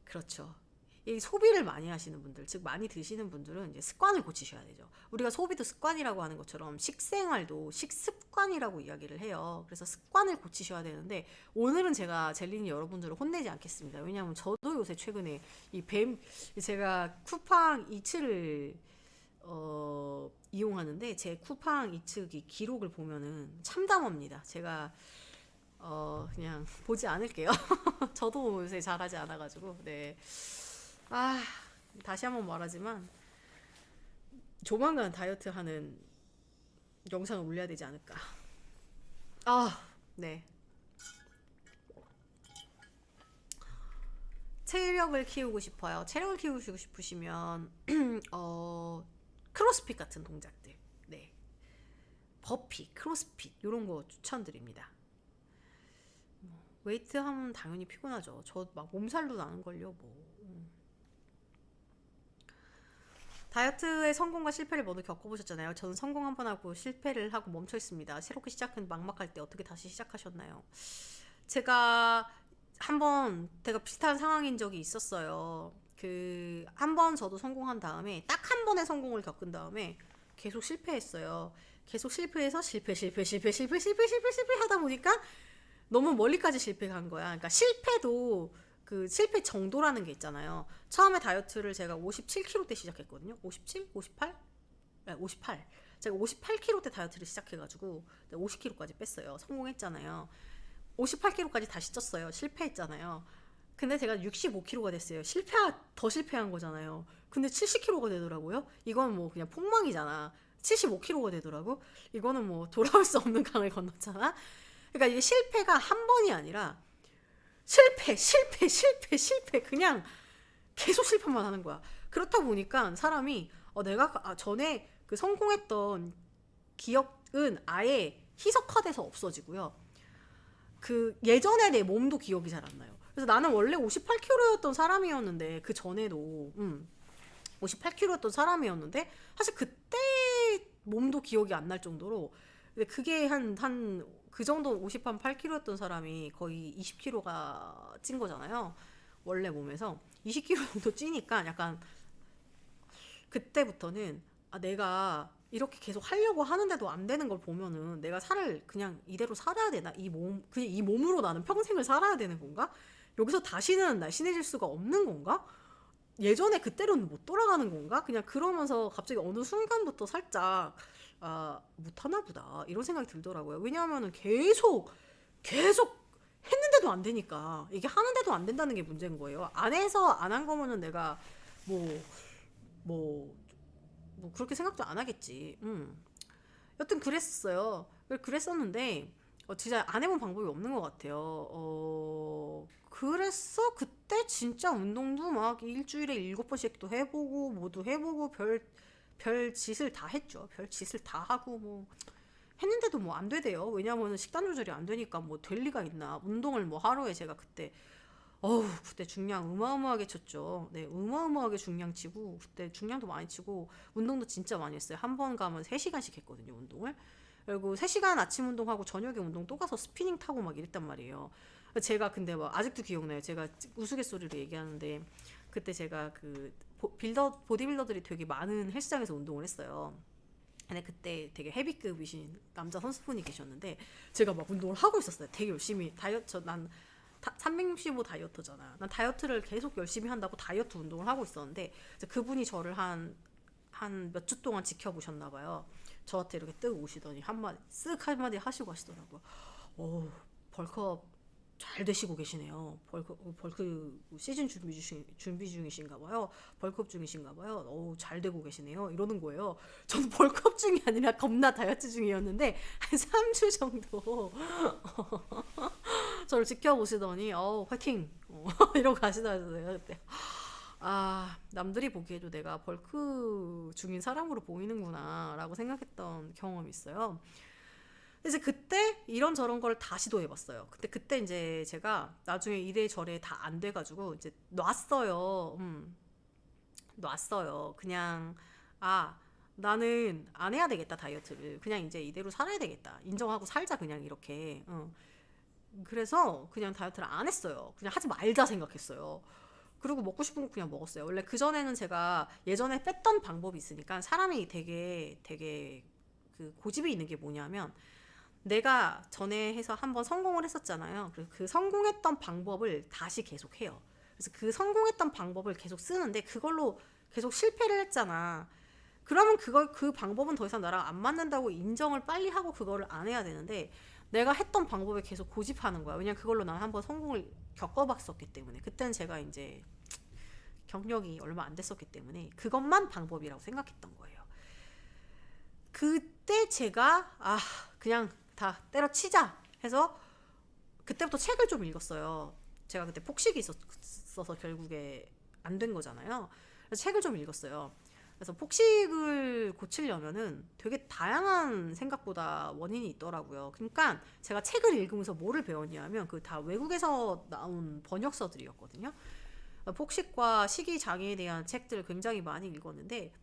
S1: 그렇죠. 이 소비를 많이 하시는 분들, 즉 많이 드시는 분들은 이제 습관을 고치셔야 되죠. 우리가 소비도 습관이라고 하는 것처럼 식생활도 식습관이라고 이야기를 해요. 그래서 습관을 고치셔야 되는데 오늘은 제가 젤린이 여러분들을 혼내지 않겠습니다. 왜냐하면 저도 요새 최근에 제가 쿠팡 이츠를 이용하는데 제 쿠팡 이츠 기록을 보면은 참담합니다. 제가 그냥 보지 않을게요. 저도 요새 잘하지 않아가지고 네. 다시 한번 말하지만 조만간 다이어트 하는 영상을 올려야 되지 않을까. 네. 체력을 키우고 싶어요. 체력을 키우시고 싶으시면 크로스핏 같은 동작들, 네, 버피, 크로스핏 이런 거 추천드립니다. 웨이트 하면 당연히 피곤하죠. 저 막 몸살도 나는 걸요. 다이어트의 성공과 실패를 모두 겪어보셨잖아요. 저는 성공 한 번 하고 실패를 하고 멈춰 있습니다. 새롭게 시작한 막막할 때 어떻게 다시 시작하셨나요? 제가 한번 제가 비슷한 상황인 적이 있었어요. 한 번 저도 성공한 다음에 딱 한 번의 성공을 겪은 다음에 계속 실패했어요. 계속 실패해서 실패 하다 보니까 너무 멀리까지 실패한 거야. 그러니까 실패도 그 실패 정도라는 게 있잖아요. 처음에 다이어트를 제가 57kg 때 시작했거든요. 57? 58? 네, 58. 제가 58kg 때 다이어트를 시작해가지고 50kg까지 뺐어요. 성공했잖아요. 58kg까지 다시 쪘어요. 실패했잖아요. 근데 제가 65kg가 됐어요. 더 실패한 거잖아요. 근데 70kg가 되더라고요. 이건 뭐 그냥 폭망이잖아. 75kg가 되더라고. 이거는 뭐 돌아올 수 없는 강을 건넜잖아. 그러니까 이게 실패가 한 번이 아니라 실패 그냥 계속 실패만 하는 거야. 그렇다 보니까 사람이 내가 전에 그 성공했던 기억은 아예 희석화돼서 없어지고요. 그 예전에 내 몸도 기억이 잘 안 나요. 그래서 나는 원래 58kg였던 사람이었는데 그 전에도 58kg였던 사람이었는데 사실 그때 몸도 기억이 안 날 정도로 근데 그게 그 정도 58kg였던 사람이 거의 20kg가 찐 거잖아요. 원래 몸에서 20kg 정도 찌니까 약간 그때부터는 내가 이렇게 계속 하려고 하는데도 안 되는 걸 보면은 내가 살을 그냥 이대로 살아야 되나? 그냥 이 몸으로 나는 평생을 살아야 되는 건가? 여기서 다시는 날씬해질 수가 없는 건가? 예전에 그때로는 못 돌아가는 건가? 그냥 그러면서 갑자기 어느 순간부터 살짝 못하나 보다 이런 생각이 들더라고요. 왜냐하면은 계속 했는데도 안 되니까 이게 하는데도 안 된다는 게 문제인 거예요. 안 해서 안 한 거면은 내가 뭐 그렇게 생각도 안 하겠지. 여튼 그랬었어요. 그랬었는데 진짜 안 해본 방법이 없는 것 같아요. 그래서 그때 진짜 운동도 막 일주일에 7번씩도 해보고 뭐도 해보고 별 짓을 다 했죠. 별 짓을 다 하고 뭐 했는데도 뭐 안 되대요. 왜냐면은 식단 조절이 안 되니까 뭐 될 리가 있나. 운동을 뭐 하루에 제가 그때 그때 중량 어마어마하게 쳤죠. 네, 어마어마하게 중량 치고 그때 중량도 많이 치고 운동도 진짜 많이 했어요. 한 번 가면 3시간씩 했거든요, 운동을. 그리고 3시간 아침 운동하고 저녁에 운동 또 가서 스피닝 타고 막 이랬단 말이에요. 제가 근데 막 아직도 기억나요. 제가 우스갯소리로 얘기하는데 그때 제가 그 보디빌더들이 되게 많은 헬스장에서 운동을 했어요. 근데 그때 되게 헤비급이신 남자 선수분이 계셨는데 제가 막 운동을 하고 있었어요. 되게 열심히 난 365 다이어터잖아. 난 다이어트를 계속 열심히 한다고 다이어트 운동을 하고 있었는데 그분이 저를 한 몇 주 동안 지켜보셨나 봐요. 저한테 이렇게 뜨고 오시더니 한마디 하시고 하시더라고요. 벌크업 잘 되시고 계시네요. 벌크 시즌 준비 중이신가 봐요. 벌크업 중이신가 봐요. 잘 되고 계시네요. 이러는 거예요. 저는 벌크업 중이 아니라 겁나 다이어트 중이었는데 한 3주 정도 저를 지켜보시더니 화이팅 이러고 가시더라고요. 그때 남들이 보기에도 내가 벌크 중인 사람으로 보이는구나 라고 생각했던 경험이 있어요. 이제 그때 이런저런 걸 다 시도해봤어요. 근데 그때 이제 제가 나중에 이래저래 다 안 돼가지고 이제 놨어요. 놨어요. 그냥 나는 안 해야 되겠다 다이어트를. 그냥 이제 이대로 살아야 되겠다. 인정하고 살자 그냥 이렇게. 그래서 그냥 다이어트를 안 했어요. 그냥 하지 말자 생각했어요. 그리고 먹고 싶은 거 그냥 먹었어요. 원래 그전에는 제가 예전에 뺐던 방법이 있으니까 사람이 되게 그 고집이 있는 게 뭐냐면 내가 전에 해서 한번 성공을 했었잖아요. 그래서 그 성공했던 방법을 다시 계속 해요. 그래서 그 성공했던 방법을 계속 쓰는데 그걸로 계속 실패를 했잖아. 그러면 그 방법은 더 이상 나랑 안 맞는다고 인정을 빨리 하고 그거를 안 해야 되는데 내가 했던 방법에 계속 고집하는 거야. 왜냐면 그걸로 난 한번 성공을 겪어봤었기 때문에. 그때는 제가 이제 경력이 얼마 안 됐었기 때문에 그것만 방법이라고 생각했던 거예요. 그때 제가 그냥 다 때려치자 해서 그때부터 책을 좀 읽었어요. 제가 그때 폭식이 있어서 결국에 안 된 거잖아요. 그래서 책을 좀 읽었어요. 그래서 폭식을 고치려면은 되게 다양한 생각보다 원인이 있더라고요. 그러니까 제가 책을 읽으면서 뭐를 배웠냐면 그 다 외국에서 나온 번역서들이었거든요. 폭식과 식이 장애에 대한 책들을 굉장히 많이 읽었는데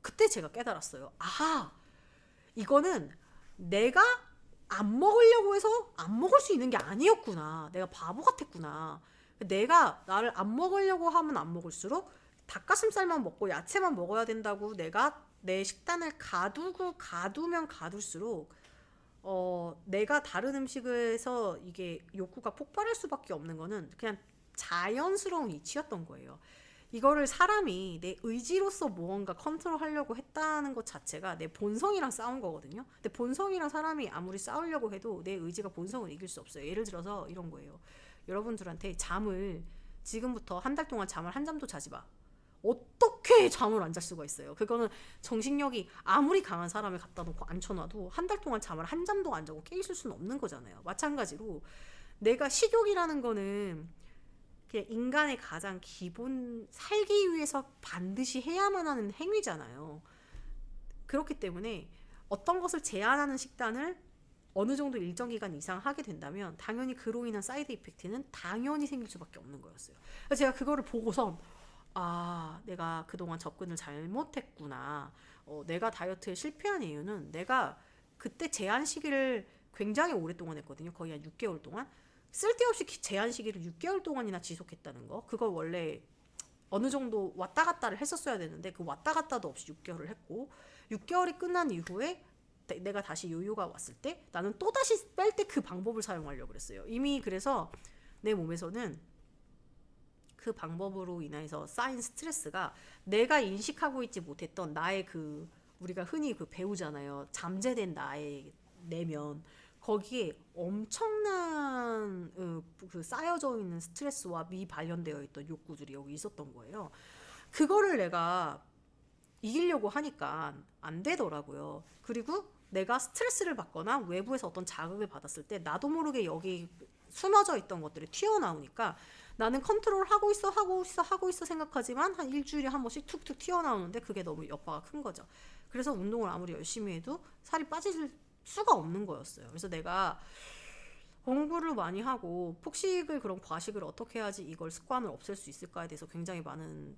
S1: 그때 제가 깨달았어요. 이거는 내가 안 먹으려고 해서 안 먹을 수 있는 게 아니었구나. 내가 바보 같았구나. 내가 나를 안 먹으려고 하면 안 먹을수록 닭가슴살만 먹고 야채만 먹어야 된다고 내가 내 식단을 가두면 가둘수록 내가 다른 음식에서 이게 욕구가 폭발할 수밖에 없는 거는 그냥 자연스러운 이치였던 거예요. 이거를 사람이 내 의지로서 무언가 컨트롤하려고 했다는 것 자체가 내 본성이랑 싸운 거거든요. 근데 본성이랑 사람이 아무리 싸우려고 해도 내 의지가 본성을 이길 수 없어요. 예를 들어서 이런 거예요. 여러분들한테 잠을 지금부터 한 달 동안 잠을 한 잠도 자지 마. 어떻게 잠을 안 잘 수가 있어요? 그거는 정신력이 아무리 강한 사람을 갖다 놓고 앉혀놔도 한 달 동안 잠을 한 잠도 안 자고 깨 있을 수는 없는 거잖아요. 마찬가지로 내가 식욕이라는 거는 그냥 인간의 가장 기본 살기 위해서 반드시 해야만 하는 행위잖아요. 그렇기 때문에 어떤 것을 제한하는 식단을 어느 정도 일정 기간 이상 하게 된다면 당연히 그로 인한 사이드 이펙트는 당연히 생길 수밖에 없는 거였어요. 그래서 제가 그거를 보고선 내가 그동안 접근을 잘못했구나. 내가 다이어트에 실패한 이유는 내가 그때 제한 시기를 굉장히 오랫동안 했거든요. 거의 한 6개월 동안. 쓸데없이 제한 시기를 6개월 동안이나 지속했다는 거. 그걸 원래 어느 정도 왔다 갔다를 했었어야 되는데 그 왔다 갔다도 없이 6개월을 했고 6개월이 끝난 이후에 내가 다시 요요가 왔을 때 나는 또다시 뺄 때 그 방법을 사용하려고 그랬어요. 이미 그래서 내 몸에서는 그 방법으로 인해서 쌓인 스트레스가 내가 인식하고 있지 못했던 나의 그 우리가 흔히 그 배우잖아요. 잠재된 나의 내면 거기에 엄청난 그 쌓여져 있는 스트레스와 미발현되어 있던 욕구들이 여기 있었던 거예요. 그거를 내가 이기려고 하니까 안 되더라고요. 그리고 내가 스트레스를 받거나 외부에서 어떤 자극을 받았을 때 나도 모르게 여기 숨어져 있던 것들이 튀어나오니까 나는 컨트롤 하고 있어 생각하지만 한 일주일에 한 번씩 툭툭 튀어나오는데 그게 너무 여파가 큰 거죠. 그래서 운동을 아무리 열심히 해도 살이 빠질 수가 없는 거였어요. 그래서 내가 공부를 많이 하고 폭식을 그런 과식을 어떻게 해야지 이걸 습관을 없앨 수 있을까에 대해서 굉장히 많은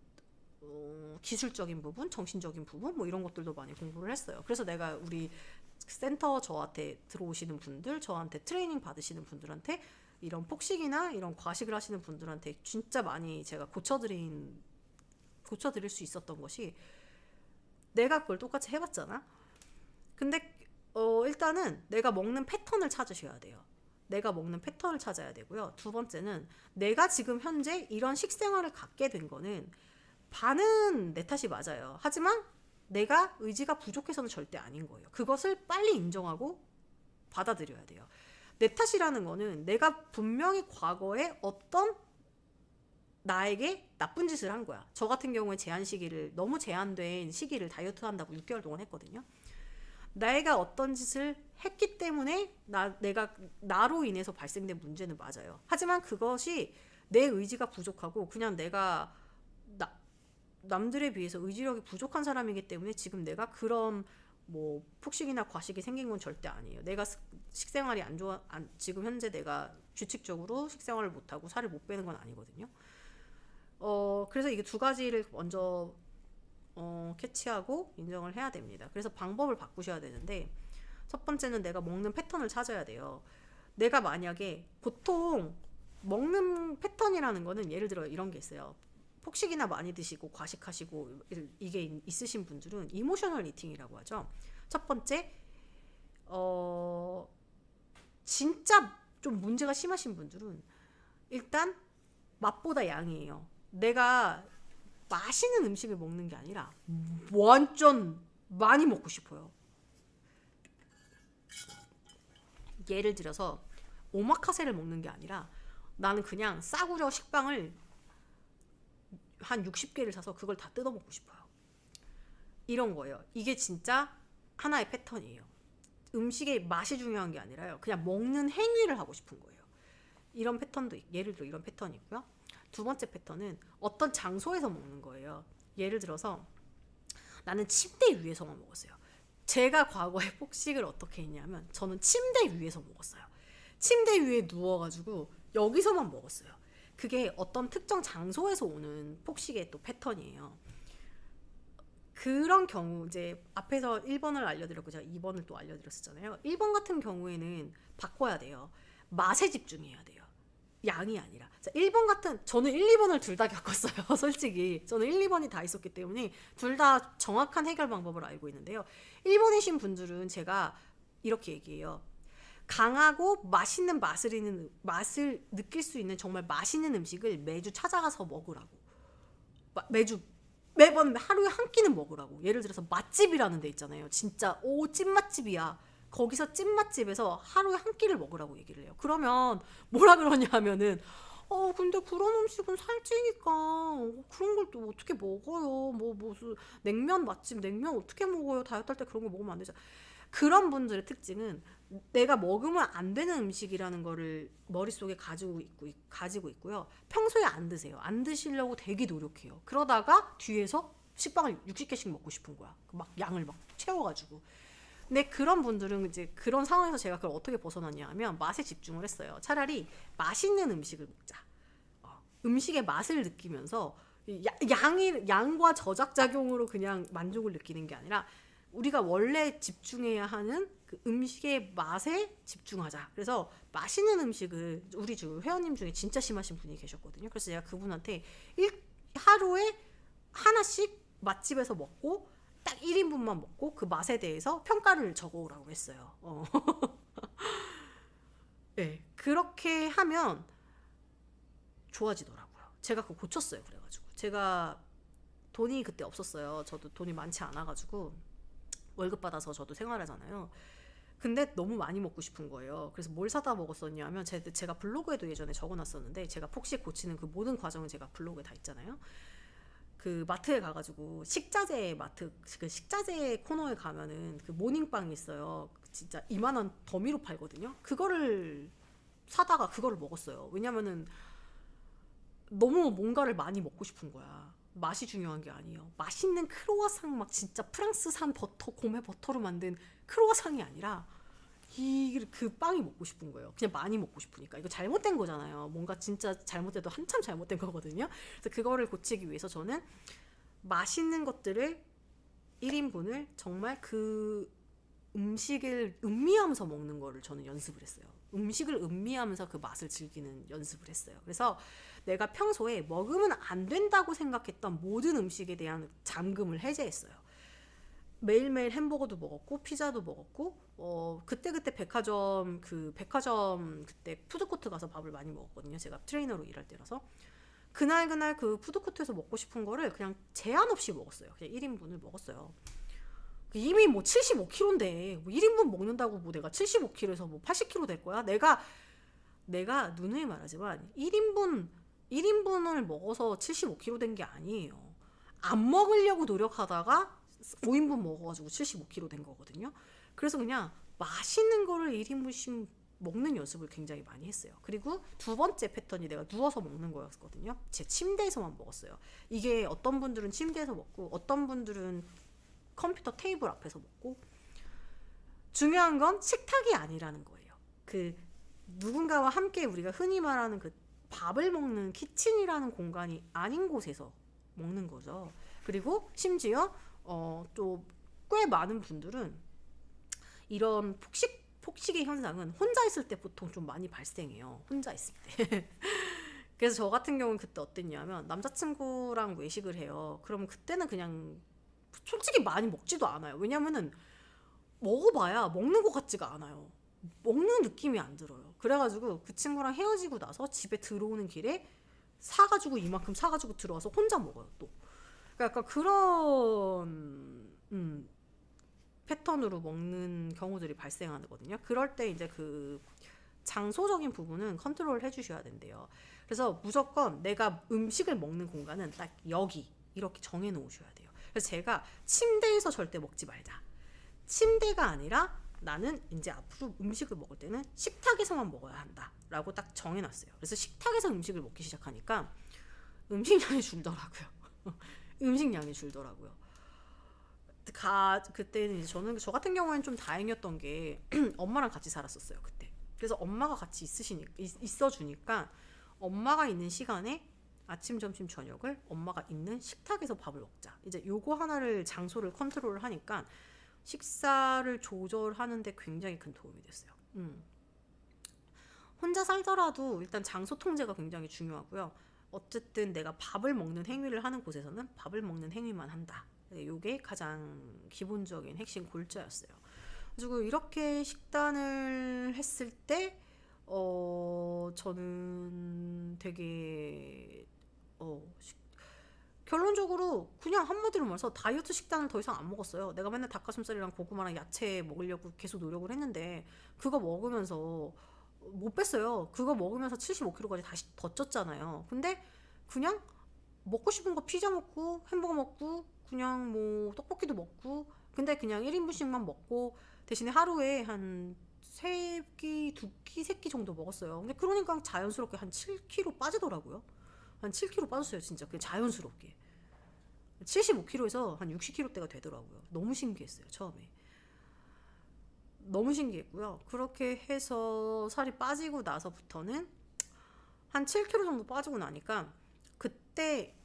S1: 기술적인 부분, 정신적인 부분 뭐 이런 것들도 많이 공부를 했어요. 그래서 내가 우리 센터 저한테 들어오시는 분들, 저한테 트레이닝 받으시는 분들한테 이런 폭식이나 이런 과식을 하시는 분들한테 진짜 많이 제가 고쳐드릴 수 있었던 것이 내가 그걸 똑같이 해봤잖아. 근데 일단은 내가 먹는 패턴을 찾으셔야 돼요. 내가 먹는 패턴을 찾아야 되고요. 두 번째는 내가 지금 현재 이런 식생활을 갖게 된 거는 반은 내 탓이 맞아요. 하지만 내가 의지가 부족해서는 절대 아닌 거예요. 그것을 빨리 인정하고 받아들여야 돼요. 내 탓이라는 거는 내가 분명히 과거에 어떤 나에게 나쁜 짓을 한 거야. 저 같은 경우에 너무 제한된 시기를 다이어트 한다고 6개월 동안 했거든요. 내가 어떤 짓을 했기 때문에 내가 나로 인해서 발생된 문제는 맞아요. 하지만 그것이 내 의지가 부족하고 그냥 내가 남들에 비해서 의지력이 부족한 사람이기 때문에 지금 내가 그런 뭐 폭식이나 과식이 생긴 건 절대 아니에요. 내가 식생활이 지금 현재 내가 규칙적으로 식생활을 못하고 살을 못 빼는 건 아니거든요. 그래서 이게 두 가지를 먼저 캐치하고 인정을 해야 됩니다. 그래서 방법을 바꾸셔야 되는데 첫 번째는 내가 먹는 패턴을 찾아야 돼요. 내가 만약에 보통 먹는 패턴이라는 거는 예를 들어 이런 게 있어요. 폭식이나 많이 드시고 과식하시고 이게 있으신 분들은 이모셔널 이팅이라고 하죠. 첫 번째 진짜 좀 문제가 심하신 분들은 일단 맛보다 양이에요. 내가 맛있는 음식을 먹는 게 아니라 완전 많이 먹고 싶어요. 예를 들어서 오마카세를 먹는 게 아니라 나는 그냥 싸구려 식빵을 한 60개를 사서 그걸 다 뜯어 먹고 싶어요. 이런 거예요. 이게 진짜 하나의 패턴이에요. 음식의 맛이 중요한 게 아니라요. 그냥 먹는 행위를 하고 싶은 거예요. 이런 패턴도 예를 들어 이런 패턴이 있고요. 두 번째 패턴은 어떤 장소에서 먹는 거예요. 예를 들어서 나는 침대 위에서만 먹었어요. 제가 과거에 폭식을 어떻게 했냐면 저는 침대 위에서 먹었어요. 침대 위에 누워가지고 여기서만 먹었어요. 그게 어떤 특정 장소에서 오는 폭식의 또 패턴이에요. 그런 경우 이제 앞에서 1번을 알려드렸고 제가 2번을 또 알려드렸었잖아요. 1번 같은 경우에는 바꿔야 돼요. 맛에 집중해야 돼요. 양이 아니라. 자, 1번 같은 저는 1, 2번을 둘 다 겪었어요. 솔직히 저는 1, 2번이 다 있었기 때문에 둘 다 정확한 해결 방법을 알고 있는데요. 1번이신 분들은 제가 이렇게 얘기해요. 강하고 맛있는 맛을 느낄 수 있는 정말 맛있는 음식을 매주 찾아가서 먹으라고. 매번 하루에 한 끼는 먹으라고. 예를 들어서 맛집이라는 데 있잖아요. 진짜 찐맛집이야. 거기서 찐맛집에서 하루에 한 끼를 먹으라고 얘기를 해요. 그러면 뭐라 그러냐 하면은 근데 그런 음식은 살찌니까 그런 걸 또 어떻게 먹어요. 무슨 맛집 냉면 어떻게 먹어요. 다이어트 할 때 그런 거 먹으면 안 되죠. 그런 분들의 특징은 내가 먹으면 안 되는 음식이라는 거를 머릿속에 가지고 있고요. 평소에 안 드세요. 안 드시려고 되게 노력해요. 그러다가 뒤에서 식빵을 60개씩 먹고 싶은 거야. 막 양을 막 채워가지고. 근데 그런 분들은 이제 그런 상황에서 제가 그걸 어떻게 벗어났냐 하면 맛에 집중을 했어요. 차라리 맛있는 음식을 먹자. 음식의 맛을 느끼면서 양과 저작작용으로 그냥 만족을 느끼는 게 아니라 우리가 원래 집중해야 하는 그 음식의 맛에 집중하자. 그래서 맛있는 음식을 우리 회원님 중에 진짜 심하신 분이 계셨거든요. 그래서 제가 그분한테 하루에 하나씩 맛집에서 먹고 딱 1인분만 먹고 그 맛에 대해서 평가를 적어오라고 했어요. 네, 그렇게 하면 좋아지더라고요. 제가 그거 고쳤어요. 그래가지고 제가 돈이 그때 없었어요. 저도 돈이 많지 않아가지고 월급 받아서 저도 생활하잖아요. 근데 너무 많이 먹고 싶은 거예요. 그래서 뭘 사다 먹었었냐면 제가 블로그에도 예전에 적어놨었는데 제가 폭식 고치는 그 모든 과정을 제가 블로그에 다 있잖아요. 그 마트에 가가지고 식자재 마트 그 식자재 코너에 가면은 그 모닝빵이 있어요. 진짜 이만한 더미로 팔거든요. 그거를 사다가 그거를 먹었어요. 왜냐면은 너무 뭔가를 많이 먹고 싶은 거야. 맛이 중요한 게 아니에요. 맛있는 크로와상 막 진짜 프랑스산 버터 고메 버터로 만든 크로와상이 아니라 그 빵이 먹고 싶은 거예요. 그냥 많이 먹고 싶으니까. 이거 잘못된 거잖아요. 뭔가 진짜 잘못돼도 한참 잘못된 거거든요. 그래서 그거를 고치기 위해서 저는 맛있는 것들을 1인분을 정말 그 음식을 음미하면서 먹는 거를 저는 연습을 했어요. 음식을 음미하면서 그 맛을 즐기는 연습을 했어요. 그래서 내가 평소에 먹으면 안 된다고 생각했던 모든 음식에 대한 잠금을 해제했어요. 매일매일 햄버거도 먹었고 피자도 먹었고 그때 백화점 그때 푸드코트 가서 밥을 많이 먹었거든요. 제가 트레이너로 일할 때라서 그날 그 푸드코트에서 먹고 싶은 거를 그냥 제한 없이 먹었어요. 그냥 1인분을 먹었어요. 이미 뭐 75kg인데 뭐 1인분 먹는다고 뭐 내가 75kg에서 뭐 80kg 될 거야? 내가 누누이 말하지만 1인분을 먹어서 75kg 된 게 아니에요. 안 먹으려고 노력하다가 5인분 먹어가지고 75kg 된 거거든요. 그래서 그냥 맛있는 거를 1인분씩 먹는 연습을 굉장히 많이 했어요. 그리고 두 번째 패턴이 내가 누워서 먹는 거였거든요. 제 침대에서만 먹었어요. 이게 어떤 분들은 침대에서 먹고 어떤 분들은 컴퓨터 테이블 앞에서 먹고 중요한 건 식탁이 아니라는 거예요. 그 누군가와 함께 우리가 흔히 말하는 그 밥을 먹는 키친이라는 공간이 아닌 곳에서 먹는 거죠. 그리고 심지어 또 꽤 많은 분들은 이런 폭식의 현상은 혼자 있을 때 보통 좀 많이 발생해요. 혼자 있을 때. 그래서 저 같은 경우는 그때 어땠냐면 남자친구랑 외식을 해요. 그러면 그때는 그냥 솔직히 많이 먹지도 않아요. 왜냐면은 먹어봐야 먹는 것 같지가 않아요. 먹는 느낌이 안 들어요. 그래가지고 그 친구랑 헤어지고 나서 집에 들어오는 길에 사가지고 이만큼 사가지고 들어와서 혼자 먹어요. 또 그러니까 약간 그런 패턴으로 먹는 경우들이 발생하거든요. 그럴 때 이제 그 장소적인 부분은 컨트롤 해주셔야 된대요. 그래서 무조건 내가 음식을 먹는 공간은 딱 여기 이렇게 정해 놓으셔야 돼요. 그래서 제가 침대에서 절대 먹지 말자. 침대가 아니라 나는 이제 앞으로 음식을 먹을 때는 식탁에서만 먹어야 한다라고 딱 정해놨어요. 그래서 식탁에서 음식을 먹기 시작하니까 음식량이 줄더라고요. 음식량이 줄더라고요. 그때는 이제 저 같은 경우에는 좀 다행이었던 게 엄마랑 같이 살았었어요. 그때. 그래서 엄마가 같이 있어주니까 엄마가 있는 시간에 아침, 점심, 저녁을 엄마가 있는 식탁에서 밥을 먹자. 이제 요거 하나를 장소를 컨트롤을 하니까 식사를 조절하는데 굉장히 큰 도움이 됐어요. 혼자 살더라도 일단 장소 통제가 굉장히 중요하고요. 어쨌든 내가 밥을 먹는 행위를 하는 곳에서는 밥을 먹는 행위만 한다. 요게 가장 기본적인 핵심 골자였어요. 그리고 이렇게 식단을 했을 때 저는 되게 결론적으로 그냥 한마디로 말해서 다이어트 식단을 더 이상 안 먹었어요. 내가 맨날 닭가슴살이랑 고구마랑 야채 먹으려고 계속 노력을 했는데 그거 먹으면서 못 뺐어요. 그거 먹으면서 75kg까지 다시 더 쪘잖아요. 근데 그냥 먹고 싶은 거 피자 먹고 햄버거 먹고 그냥 뭐 떡볶이도 먹고 근데 그냥 1인분씩만 먹고 대신에 하루에 한 3끼, 2끼, 3끼 정도 먹었어요. 근데 그러니까 자연스럽게 한 7kg 빠지더라고요. 한 7kg 빠졌어요. 진짜 그냥 자연스럽게 75kg에서 한 60kg대가 되더라고요. 너무 신기했어요. 처음에 너무 신기했고요. 그렇게 해서 살이 빠지고 나서부터는 한 7kg 정도 빠지고 나니까 그때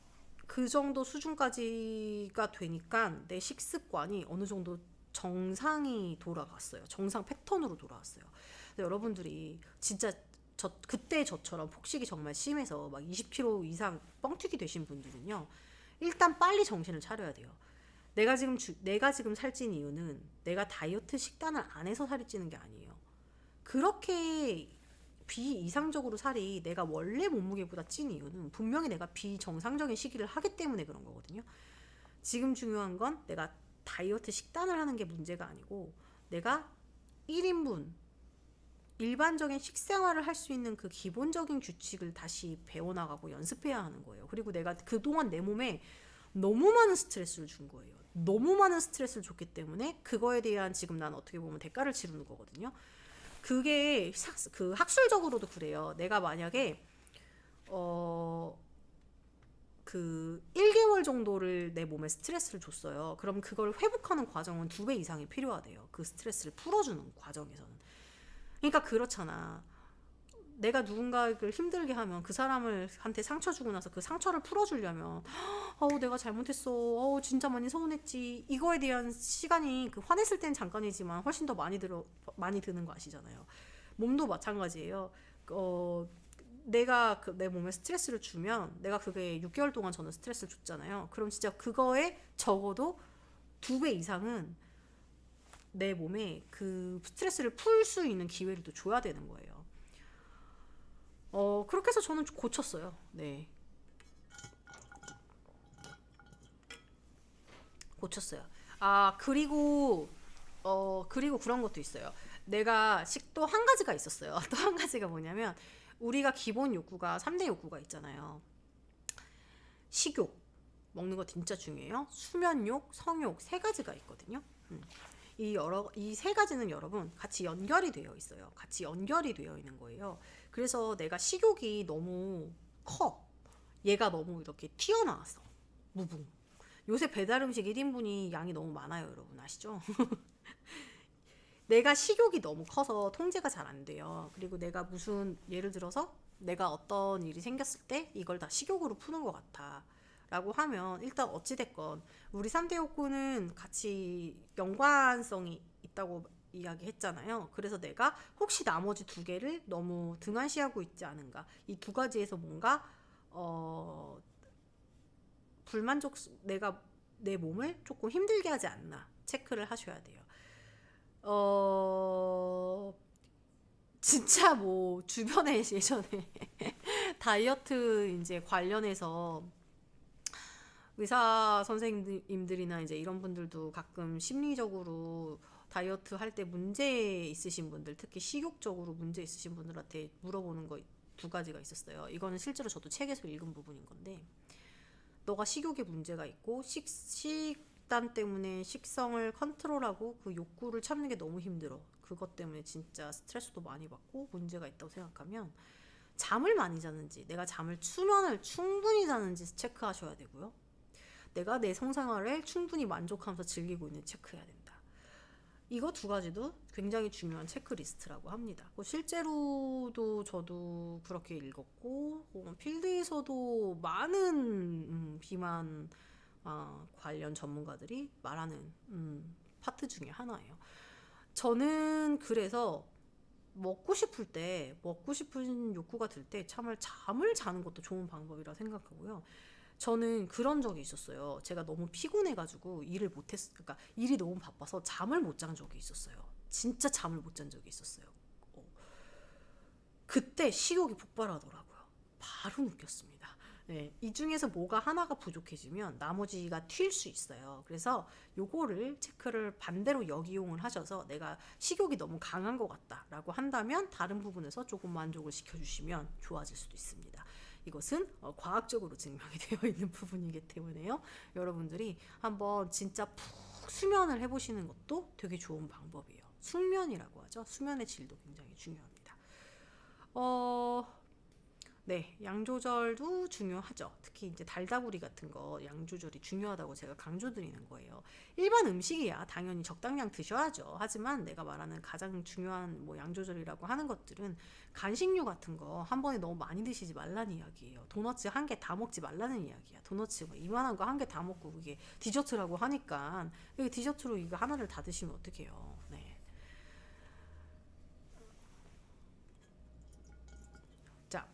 S1: 그 정도 수준까지가 되니까 내 식습관이 어느 정도 정상이 돌아갔어요. 정상 패턴으로 돌아왔어요. 근데 여러분들이 진짜 그때 저처럼 폭식이 정말 심해서 막 20kg 이상 뻥튀기 되신 분들은요. 일단 빨리 정신을 차려야 돼요. 내가 지금 살찐 이유는 내가 다이어트 식단을 안 해서 살이 찌는 게 아니에요. 그렇게 비이상적으로 살이 내가 원래 몸무게보다 찐 이유는 분명히 내가 비정상적인 시기를 하기 때문에 그런 거거든요. 지금 중요한 건 내가 다이어트 식단을 하는 게 문제가 아니고 내가 1인분 일반적인 식생활을 할 수 있는 그 기본적인 규칙을 다시 배워나가고 연습해야 하는 거예요. 그리고 내가 그동안 내 몸에 너무 많은 스트레스를 준 거예요. 너무 많은 스트레스를 줬기 때문에 그거에 대한 지금 난 어떻게 보면 대가를 치르는 거거든요. 그게 그 학술적으로도 그래요. 내가 만약에 그 1개월 정도를 내 몸에 스트레스를 줬어요. 그럼 그걸 회복하는 과정은 2배 이상이 필요하대요. 그 스트레스를 풀어주는 과정에서는. 그러니까 그렇잖아. 내가 누군가를 힘들게 하면 그 사람한테 상처 주고 나서 그 상처를 풀어주려면 내가 잘못했어. 진짜 많이 서운했지. 이거에 대한 시간이 그 화냈을 땐 잠깐이지만 훨씬 더 많이 드는 거 아시잖아요. 몸도 마찬가지예요. 내가 내 몸에 스트레스를 주면 내가 그게 6개월 동안 저는 스트레스를 줬잖아요. 그럼 진짜 그거에 적어도 2배 이상은 내 몸에 그 스트레스를 풀 수 있는 기회를 또 줘야 되는 거예요. 그렇게 해서 저는 고쳤어요. 네. 고쳤어요. 그리고 그런 것도 있어요. 내가 또 한 가지가 있었어요. 또 한 가지가 뭐냐면 우리가 기본 욕구가 3대 욕구가 있잖아요. 식욕, 먹는 거 진짜 중요해요. 수면욕, 성욕 3가지가 있거든요. 이 3가지는 여러분 같이 연결이 되어 있어요. 같이 연결이 되어 있는 거예요. 그래서 내가 식욕이 너무 커. 얘가 너무 이렇게 튀어나왔어. 무붕. 요새 배달 음식 1인분이 양이 너무 많아요, 여러분 아시죠? 내가 식욕이 너무 커서 통제가 잘 안 돼요. 그리고 내가 무슨 예를 들어서 내가 어떤 일이 생겼을 때 이걸 다 식욕으로 푸는 것 같아 라고 하면 일단 어찌됐건 우리 3대 욕구는 같이 연관성이 있다고 이야기했잖아요. 그래서 내가 혹시 나머지 2개를 너무 등한시하고 있지 않은가, 이 2가지에서 뭔가 내가 내 몸을 조금 힘들게 하지 않나 체크를 하셔야 돼요. 진짜 뭐 주변에 예전에 다이어트 이제 관련해서 의사 선생님들이나 이제 이런 분들도 가끔 심리적으로 다이어트 할 때 문제 있으신 분들, 특히 식욕적으로 문제 있으신 분들한테 물어보는 거 2가지가 있었어요. 이거는 실제로 저도 책에서 읽은 부분인 건데, 너가 식욕에 문제가 있고 식단 때문에 식성을 컨트롤하고 그 욕구를 참는 게 너무 힘들어. 그것 때문에 진짜 스트레스도 많이 받고 문제가 있다고 생각하면 잠을 많이 자는지, 내가 수면을 충분히 자는지 체크하셔야 되고요. 내가 내 성생활을 충분히 만족하면서 즐기고 있는지 체크해야 된다. 이거 2가지도 굉장히 중요한 체크리스트라고 합니다. 실제로도 저도 그렇게 읽었고 필드에서도 많은 비만 관련 전문가들이 말하는 파트 중에 하나예요. 저는 그래서 먹고 싶은 욕구가 들 때 잠을 자는 것도 좋은 방법이라 생각하고요. 저는 그런 적이 있었어요. 제가 너무 피곤해가지고 그러니까 일이 너무 바빠서 잠을 못 잔 적이 있었어요. 진짜 잠을 못 잔 적이 있었어요. 그때 식욕이 폭발하더라고요. 바로 느꼈습니다. 네, 이 중에서 뭐가 하나가 부족해지면 나머지가 튈 수 있어요. 그래서 요거를 체크를 반대로 역이용을 하셔서 내가 식욕이 너무 강한 것 같다라고 한다면 다른 부분에서 조금 만족을 시켜주시면 좋아질 수도 있습니다. 이것은 과학적으로 증명이 되어 있는 부분이기 때문에요. 여러분들이 한번 진짜 푹 수면을 해보시는 것도 되게 좋은 방법이에요. 숙면이라고 하죠. 수면의 질도 굉장히 중요합니다. 네, 양 조절도 중요하죠. 특히 이제 달다구리 같은 거 양 조절이 중요하다고 제가 강조드리는 거예요. 일반 음식이야 당연히 적당량 드셔야죠. 하지만 내가 말하는 가장 중요한 뭐 양 조절이라고 하는 것들은 간식류 같은 거 한 번에 너무 많이 드시지 말라는 이야기예요. 도너츠 한 개 다 먹지 말라는 이야기야. 도너츠 뭐 이만한 거 한 개 다 먹고 그게 디저트라고 하니까 이게 디저트로 이거 하나를 다 드시면 어떡해요. 네. 자,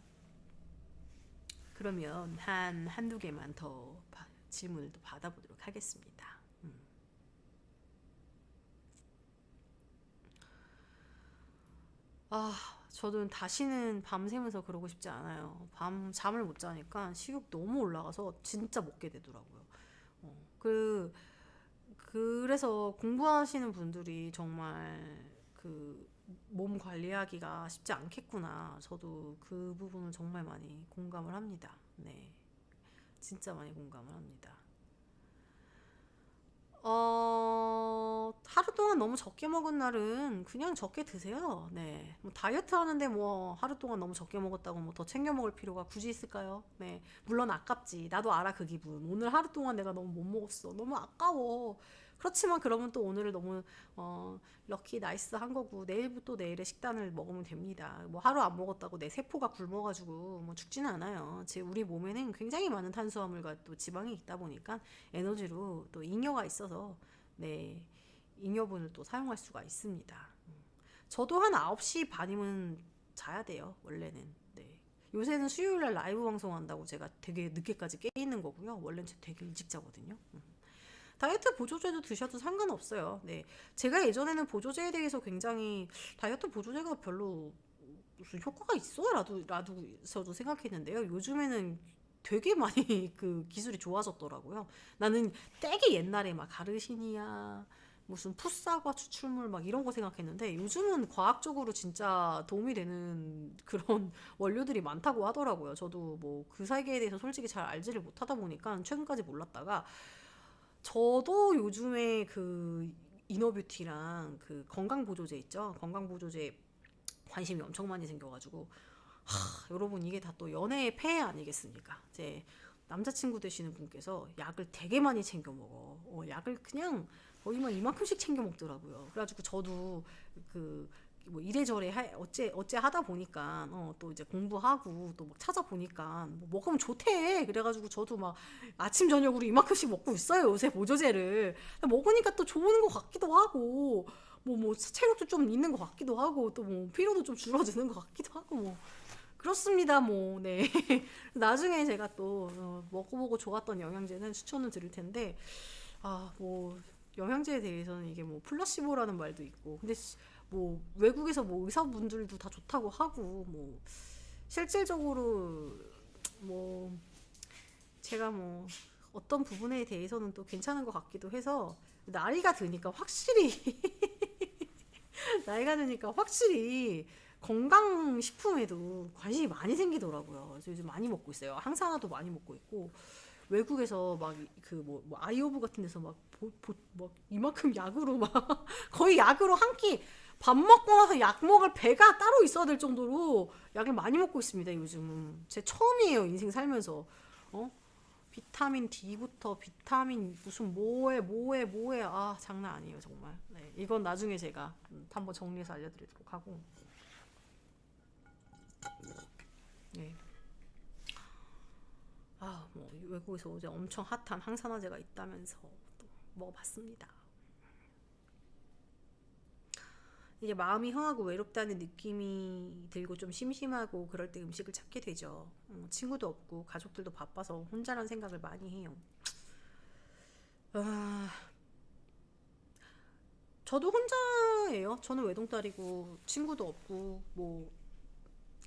S1: 그러면 한두 개만 더 질문을 또 받아보도록 하겠습니다. 아, 저는 다시는 밤새면서 그러고 싶지 않아요. 밤 잠을 못 자니까 식욕 너무 올라가서 진짜 먹게 되더라고요. 그 그래서 공부하시는 분들이 정말 그 몸 관리하기가 쉽지 않겠구나. 저도 그 부분은 정말 많이 공감을 합니다. 네, 진짜 많이 공감을 합니다. 하루 동안 너무 적게 먹은 날은 그냥 적게 드세요. 네. 뭐 다이어트 하는데 뭐 하루 동안 너무 적게 먹었다고 뭐 더 챙겨 먹을 필요가 굳이 있을까요? 네. 물론 아깝지. 나도 알아, 그 기분. 오늘 하루 동안 내가 너무 못 먹었어. 너무 아까워. 그렇지만 그러면 또 오늘을 너무 럭키 나이스 한 거고 내일부터 내일의 식단을 먹으면 됩니다. 뭐 하루 안 먹었다고 내 세포가 굶어가지고 뭐 죽지는 않아요. 제 우리 몸에는 굉장히 많은 탄수화물과 또 지방이 있다 보니까 에너지로 또 잉여가 있어서 네, 잉여분을 또 사용할 수가 있습니다. 저도 한 9시 반이면 자야 돼요, 원래는. 네. 요새는 수요일날 라이브 방송한다고 제가 되게 늦게까지 깨 있는 거고요. 원래는 제가 되게 일찍 자거든요. 다이어트 보조제도 드셔도 상관없어요. 네. 제가 예전에는 보조제에 대해서 굉장히 다이어트 보조제가 별로 무슨 효과가 있어? 라도 저도 생각했는데요. 요즘에는 되게 많이 그 기술이 좋아졌더라고요. 나는 되게 옛날에 막 가르시니아 무슨 풋사과 추출물 막 이런 거 생각했는데 요즘은 과학적으로 진짜 도움이 되는 그런 원료들이 많다고 하더라고요. 저도 뭐 그 세계에 대해서 솔직히 잘 알지를 못하다 보니까 최근까지 몰랐다가 저도 요즘에 그 이너뷰티랑 그 건강보조제 있죠. 건강보조제 관심이 엄청 많이 생겨가지고 여러분 이게 다 또 연애의 폐해 아니겠습니까? 이제 남자친구 되시는 분께서 약을 되게 많이 챙겨 먹어. 약을 그냥 거의 막 이만큼씩 챙겨 먹더라고요. 그래가지고 저도 그 뭐 이래저래 어째 하다 보니까 또 이제 공부하고 또 막 찾아보니까 뭐 먹으면 좋대. 그래가지고 저도 막 아침 저녁으로 이만큼씩 먹고 있어요. 요새 보조제를 먹으니까 또 좋은 것 같기도 하고 뭐 체력도 좀 있는 것 같기도 하고 또 뭐 피로도 좀 줄어드는 것 같기도 하고 뭐 그렇습니다. 뭐 네. 나중에 제가 또 먹어보고 좋았던 영양제는 추천을 드릴 텐데 뭐 영양제에 대해서는 이게 뭐 플라시보라는 말도 있고 근데 뭐 외국에서 뭐 의사분들도 다 좋다고 하고 뭐 실질적으로 뭐 제가 뭐 어떤 부분에 대해서는 또 괜찮은 것 같기도 해서 나이가 드니까 확실히 나이가 드니까 확실히 건강식품에도 관심이 많이 생기더라고요. 그래서 요즘 많이 먹고 있어요. 항산화도 많이 먹고 있고 외국에서 막 그 뭐 아이오브 같은 데서 막 이만큼 약으로 막 거의 약으로 한 끼 밥 먹고 나서 약 먹을 배가 따로 있어야 될 정도로 약을 많이 먹고 있습니다. 요즘은 제 처음이에요. 인생 살면서 비타민 D부터 비타민 무슨 뭐에 장난 아니에요 정말. 네, 이건 나중에 제가 한번 정리해서 알려드리도록 하고 네. 뭐 외국에서 어제 엄청 핫한 항산화제가 있다면서 또 먹어봤습니다. 이게 마음이 허하고 외롭다는 느낌이 들고 좀 심심하고 그럴 때 음식을 찾게 되죠. 친구도 없고 가족들도 바빠서 혼자란 생각을 많이 해요. 아, 저도 혼자예요. 저는 외동딸이고 친구도 없고 뭐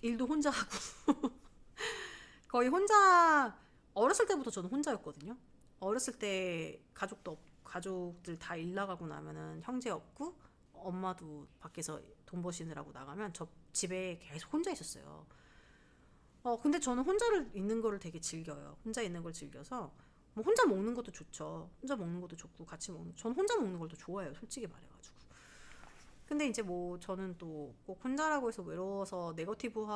S1: 일도 혼자 하고 거의 혼자 어렸을 때부터 저는 혼자였거든요. 어렸을 때 가족들 다 일 나가고 나면은 형제 없고 엄마도 밖에서 돈 버시느라고 나가면 저 집에 계속 혼자 있었어요. 근데 저는 혼자를 있는 거를 되게 즐겨요. 혼자 있는 걸 즐겨서 뭐 혼자 먹는 것도 좋죠. 혼자 먹는 것도 좋고 같이 먹는. 전 혼자 먹는 걸 더 좋아해요. 솔직히 말해가지고. 근데 이제 뭐 저는 또 꼭 혼자라고 해서 외로워서 네거티브화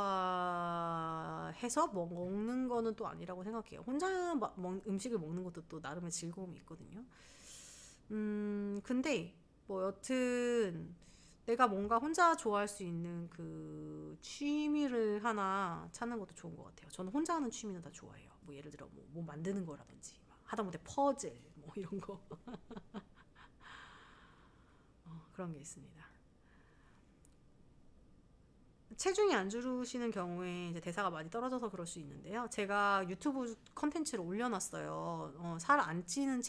S1: 해서 먹는 거는 또 아니라고 생각해요. 혼자 음식을 먹는 것도 또 나름의 즐거움이 있거든요. 근데 뭐 여튼 내가 뭔가 혼자 좋아할 수 있는 그 취미를 하나 찾는 것도 좋은 것 같아요. 저는 혼자 하는 취미는 다 좋아해요. 뭐 예를 들어 뭐 만드는 거라든지 하다못해 퍼즐 뭐 이런 거 그런 게 있습니다. 체중이 안 줄으시는 경우에 이제 대사가 많이 떨어져서 그럴 수 있는데요. 제가 유튜브 컨텐츠를 올려놨어요. 살 안 찌는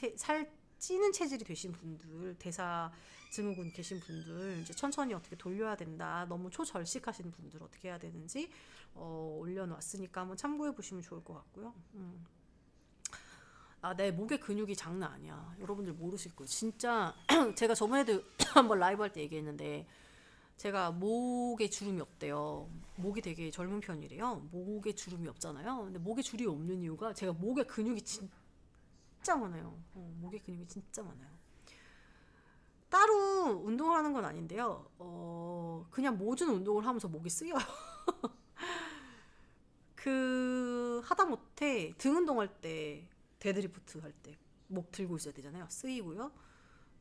S1: 찌는 체질이 되신 분들, 대사 증후군 계신 분들 이제 천천히 어떻게 돌려야 된다. 너무 초절식하신 분들 어떻게 해야 되는지 올려놨으니까 한번 참고해 보시면 좋을 것 같고요. 아, 내 목의 근육이 장난 아니야. 여러분들 모르실 거예요. 진짜 제가 저번에도 한번 라이브 할 때 얘기했는데 제가 목에 주름이 없대요. 목이 되게 젊은 편이래요. 목에 주름이 없잖아요. 근데 목에 주름이 없는 이유가 제가 목에 근육이 진짜 많아요. 목에 근육이 진짜 많아요. 따로 운동을 하는 건 아닌데요. 그냥 모든 운동을 하면서 목이 쓰여요. 하다못해 등 운동할 때, 데드리프트 할 때 목 들고 있어야 되잖아요. 쓰이고요.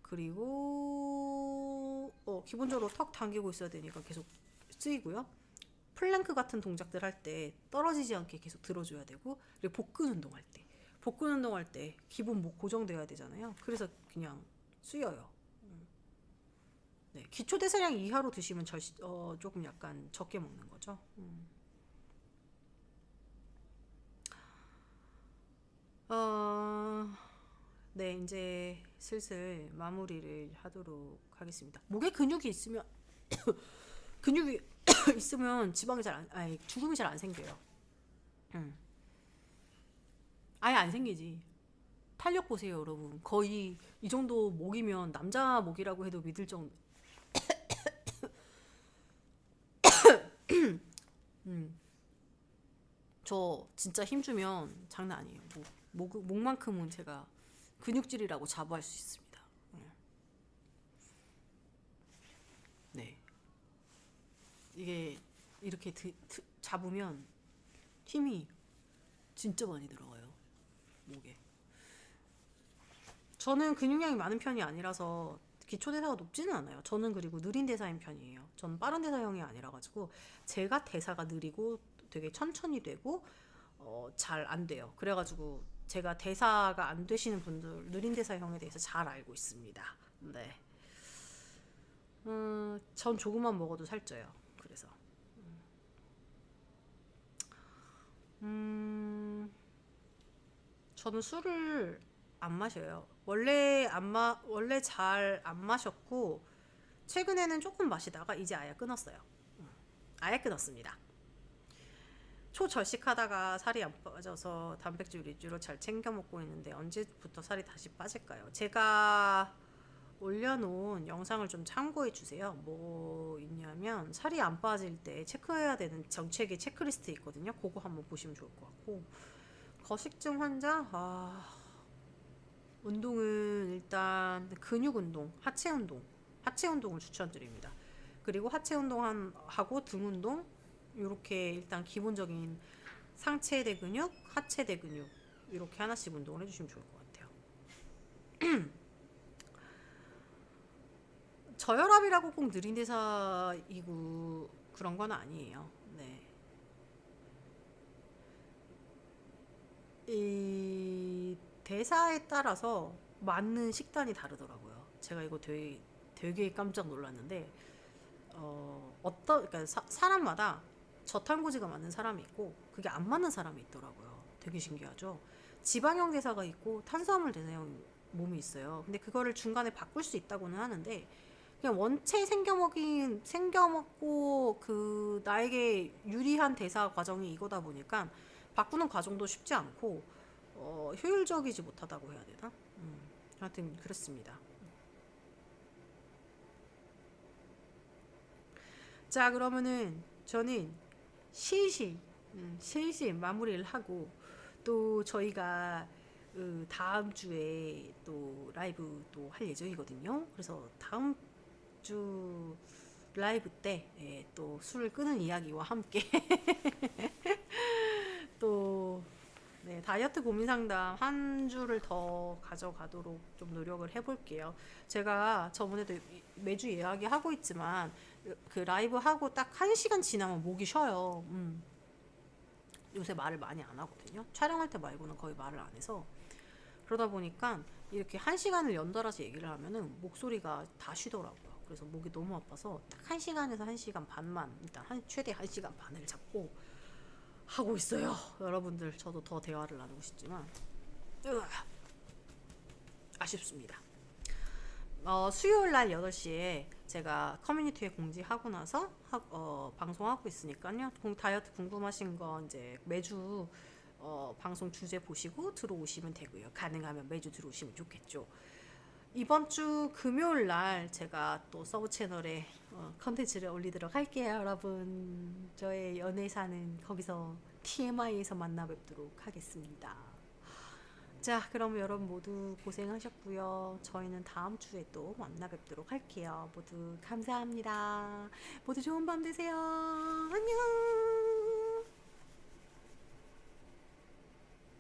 S1: 그리고 기본적으로 턱 당기고 있어야 되니까 계속 쓰이고요. 플랭크 같은 동작들 할 때 떨어지지 않게 계속 들어줘야 되고, 그리고 복근 운동할 때 기본 목 고정되어야 되잖아요. 그래서 그냥 쓰여요. 네, 기초 대사량 이하로 드시면 조금 약간 적게 먹는 거죠. 네, 이제 슬슬 마무리를 하도록 하겠습니다. 목에 근육이 있으면 근육이 있으면 주름이 잘 안 생겨요. 아예 안 생기지. 탄력 보세요, 여러분. 거의 이 정도 목이면 남자 목이라고 해도 믿을 정도. 저 진짜 힘주면 장난 아니에요. 목만큼은 제가 근육질이라고 자부할 수 있습니다. 네. 이게 이렇게 잡으면 힘이 진짜 많이 들어가요. 목에. 저는 근육량이 많은 편이 아니라서 기초 대사가 높지는 않아요. 저는 그리고 느린 대사인 편이에요. 저는 빠른 대사형이 아니라 가지고 제가 대사가 느리고 되게 천천히 되고 잘 안 돼요. 그래가지고 제가 대사가 안 되시는 분들 느린 대사형에 대해서 잘 알고 있습니다. 네. 전 조금만 먹어도 살쪄요. 그래서 저는 술을 안 마셔요. 원래 잘 안 마셨고 최근에는 조금 마시다가 이제 아예 끊었어요. 아예 끊었습니다. 초절식하다가 살이 안 빠져서 단백질 위주로 잘 챙겨 먹고 있는데 언제부터 살이 다시 빠질까요? 제가 올려놓은 영상을 좀 참고해 주세요. 뭐 있냐면 살이 안 빠질 때 체크해야 되는 정책의 체크리스트 있거든요. 그거 한번 보시면 좋을 것 같고, 거식증 환자 운동은 일단 근육 운동, 하체 운동을 추천드립니다. 그리고 하체 운동하고 등 운동, 이렇게 일단 기본적인 상체 대근육, 하체 대근육 이렇게 하나씩 운동을 해주시면 좋을 것 같아요. 저혈압이라고 꼭 느린 대사이고 그런 건 아니에요. 네. 이 대사에 따라서 맞는 식단이 다르더라고요. 제가 이거 되게 깜짝 놀랐는데 그러니까 사람마다 저탄고지가 맞는 사람이 있고 그게 안 맞는 사람이 있더라고요. 되게 신기하죠. 지방형 대사가 있고 탄수화물 대사형 몸이 있어요. 근데 그거를 중간에 바꿀 수 있다고는 하는데 그냥 원체 생겨먹고 그 나에게 유리한 대사 과정이 이거다 보니까 바꾸는 과정도 쉽지 않고 효율적이지 못하다고 해야 되나? 하여튼 그렇습니다. 자, 그러면은 저는 실시 마무리를 하고 또 저희가 다음 주에 또 라이브 또 할 예정이거든요. 그래서 다음 주 라이브 때 또 술을 끄는 이야기와 함께 또 네, 다이어트 고민 상담 한 주를 더 가져가도록 좀 노력을 해볼게요. 제가 저번에도 매주 이야기하고 있지만 그 라이브 하고 딱 1시간 지나면 목이 쉬어요. 요새 말을 많이 안 하거든요. 촬영할 때 말고는 거의 말을 안 해서. 그러다 보니까 이렇게 1시간을 연달아서 얘기를 하면은 목소리가 다 쉬더라고요. 그래서 목이 너무 아파서 딱 1시간에서 1시간 반만, 일단 최대 1시간 반을 잡고 하고 있어요. 여러분들, 저도 더 대화를 나누고 싶지만 아쉽습니다. 수요일 날 8시에 제가 커뮤니티에 공지하고 나서 방송하고 있으니까요. 다이어트 궁금하신 거 이제 매주 방송 주제 보시고 들어오시면 되고요. 가능하면 매주 들어오시면 좋겠죠. 이번 주 금요일 날 제가 또 서브 채널에 컨텐츠를 올리도록 할게요, 여러분. 저의 연애사는 거기서 TMI에서 만나 뵙도록 하겠습니다. 자, 그럼 여러분 모두 고생하셨고요. 저희는 다음 주에 또 만나 뵙도록 할게요. 모두 감사합니다. 모두 좋은 밤 되세요. 안녕.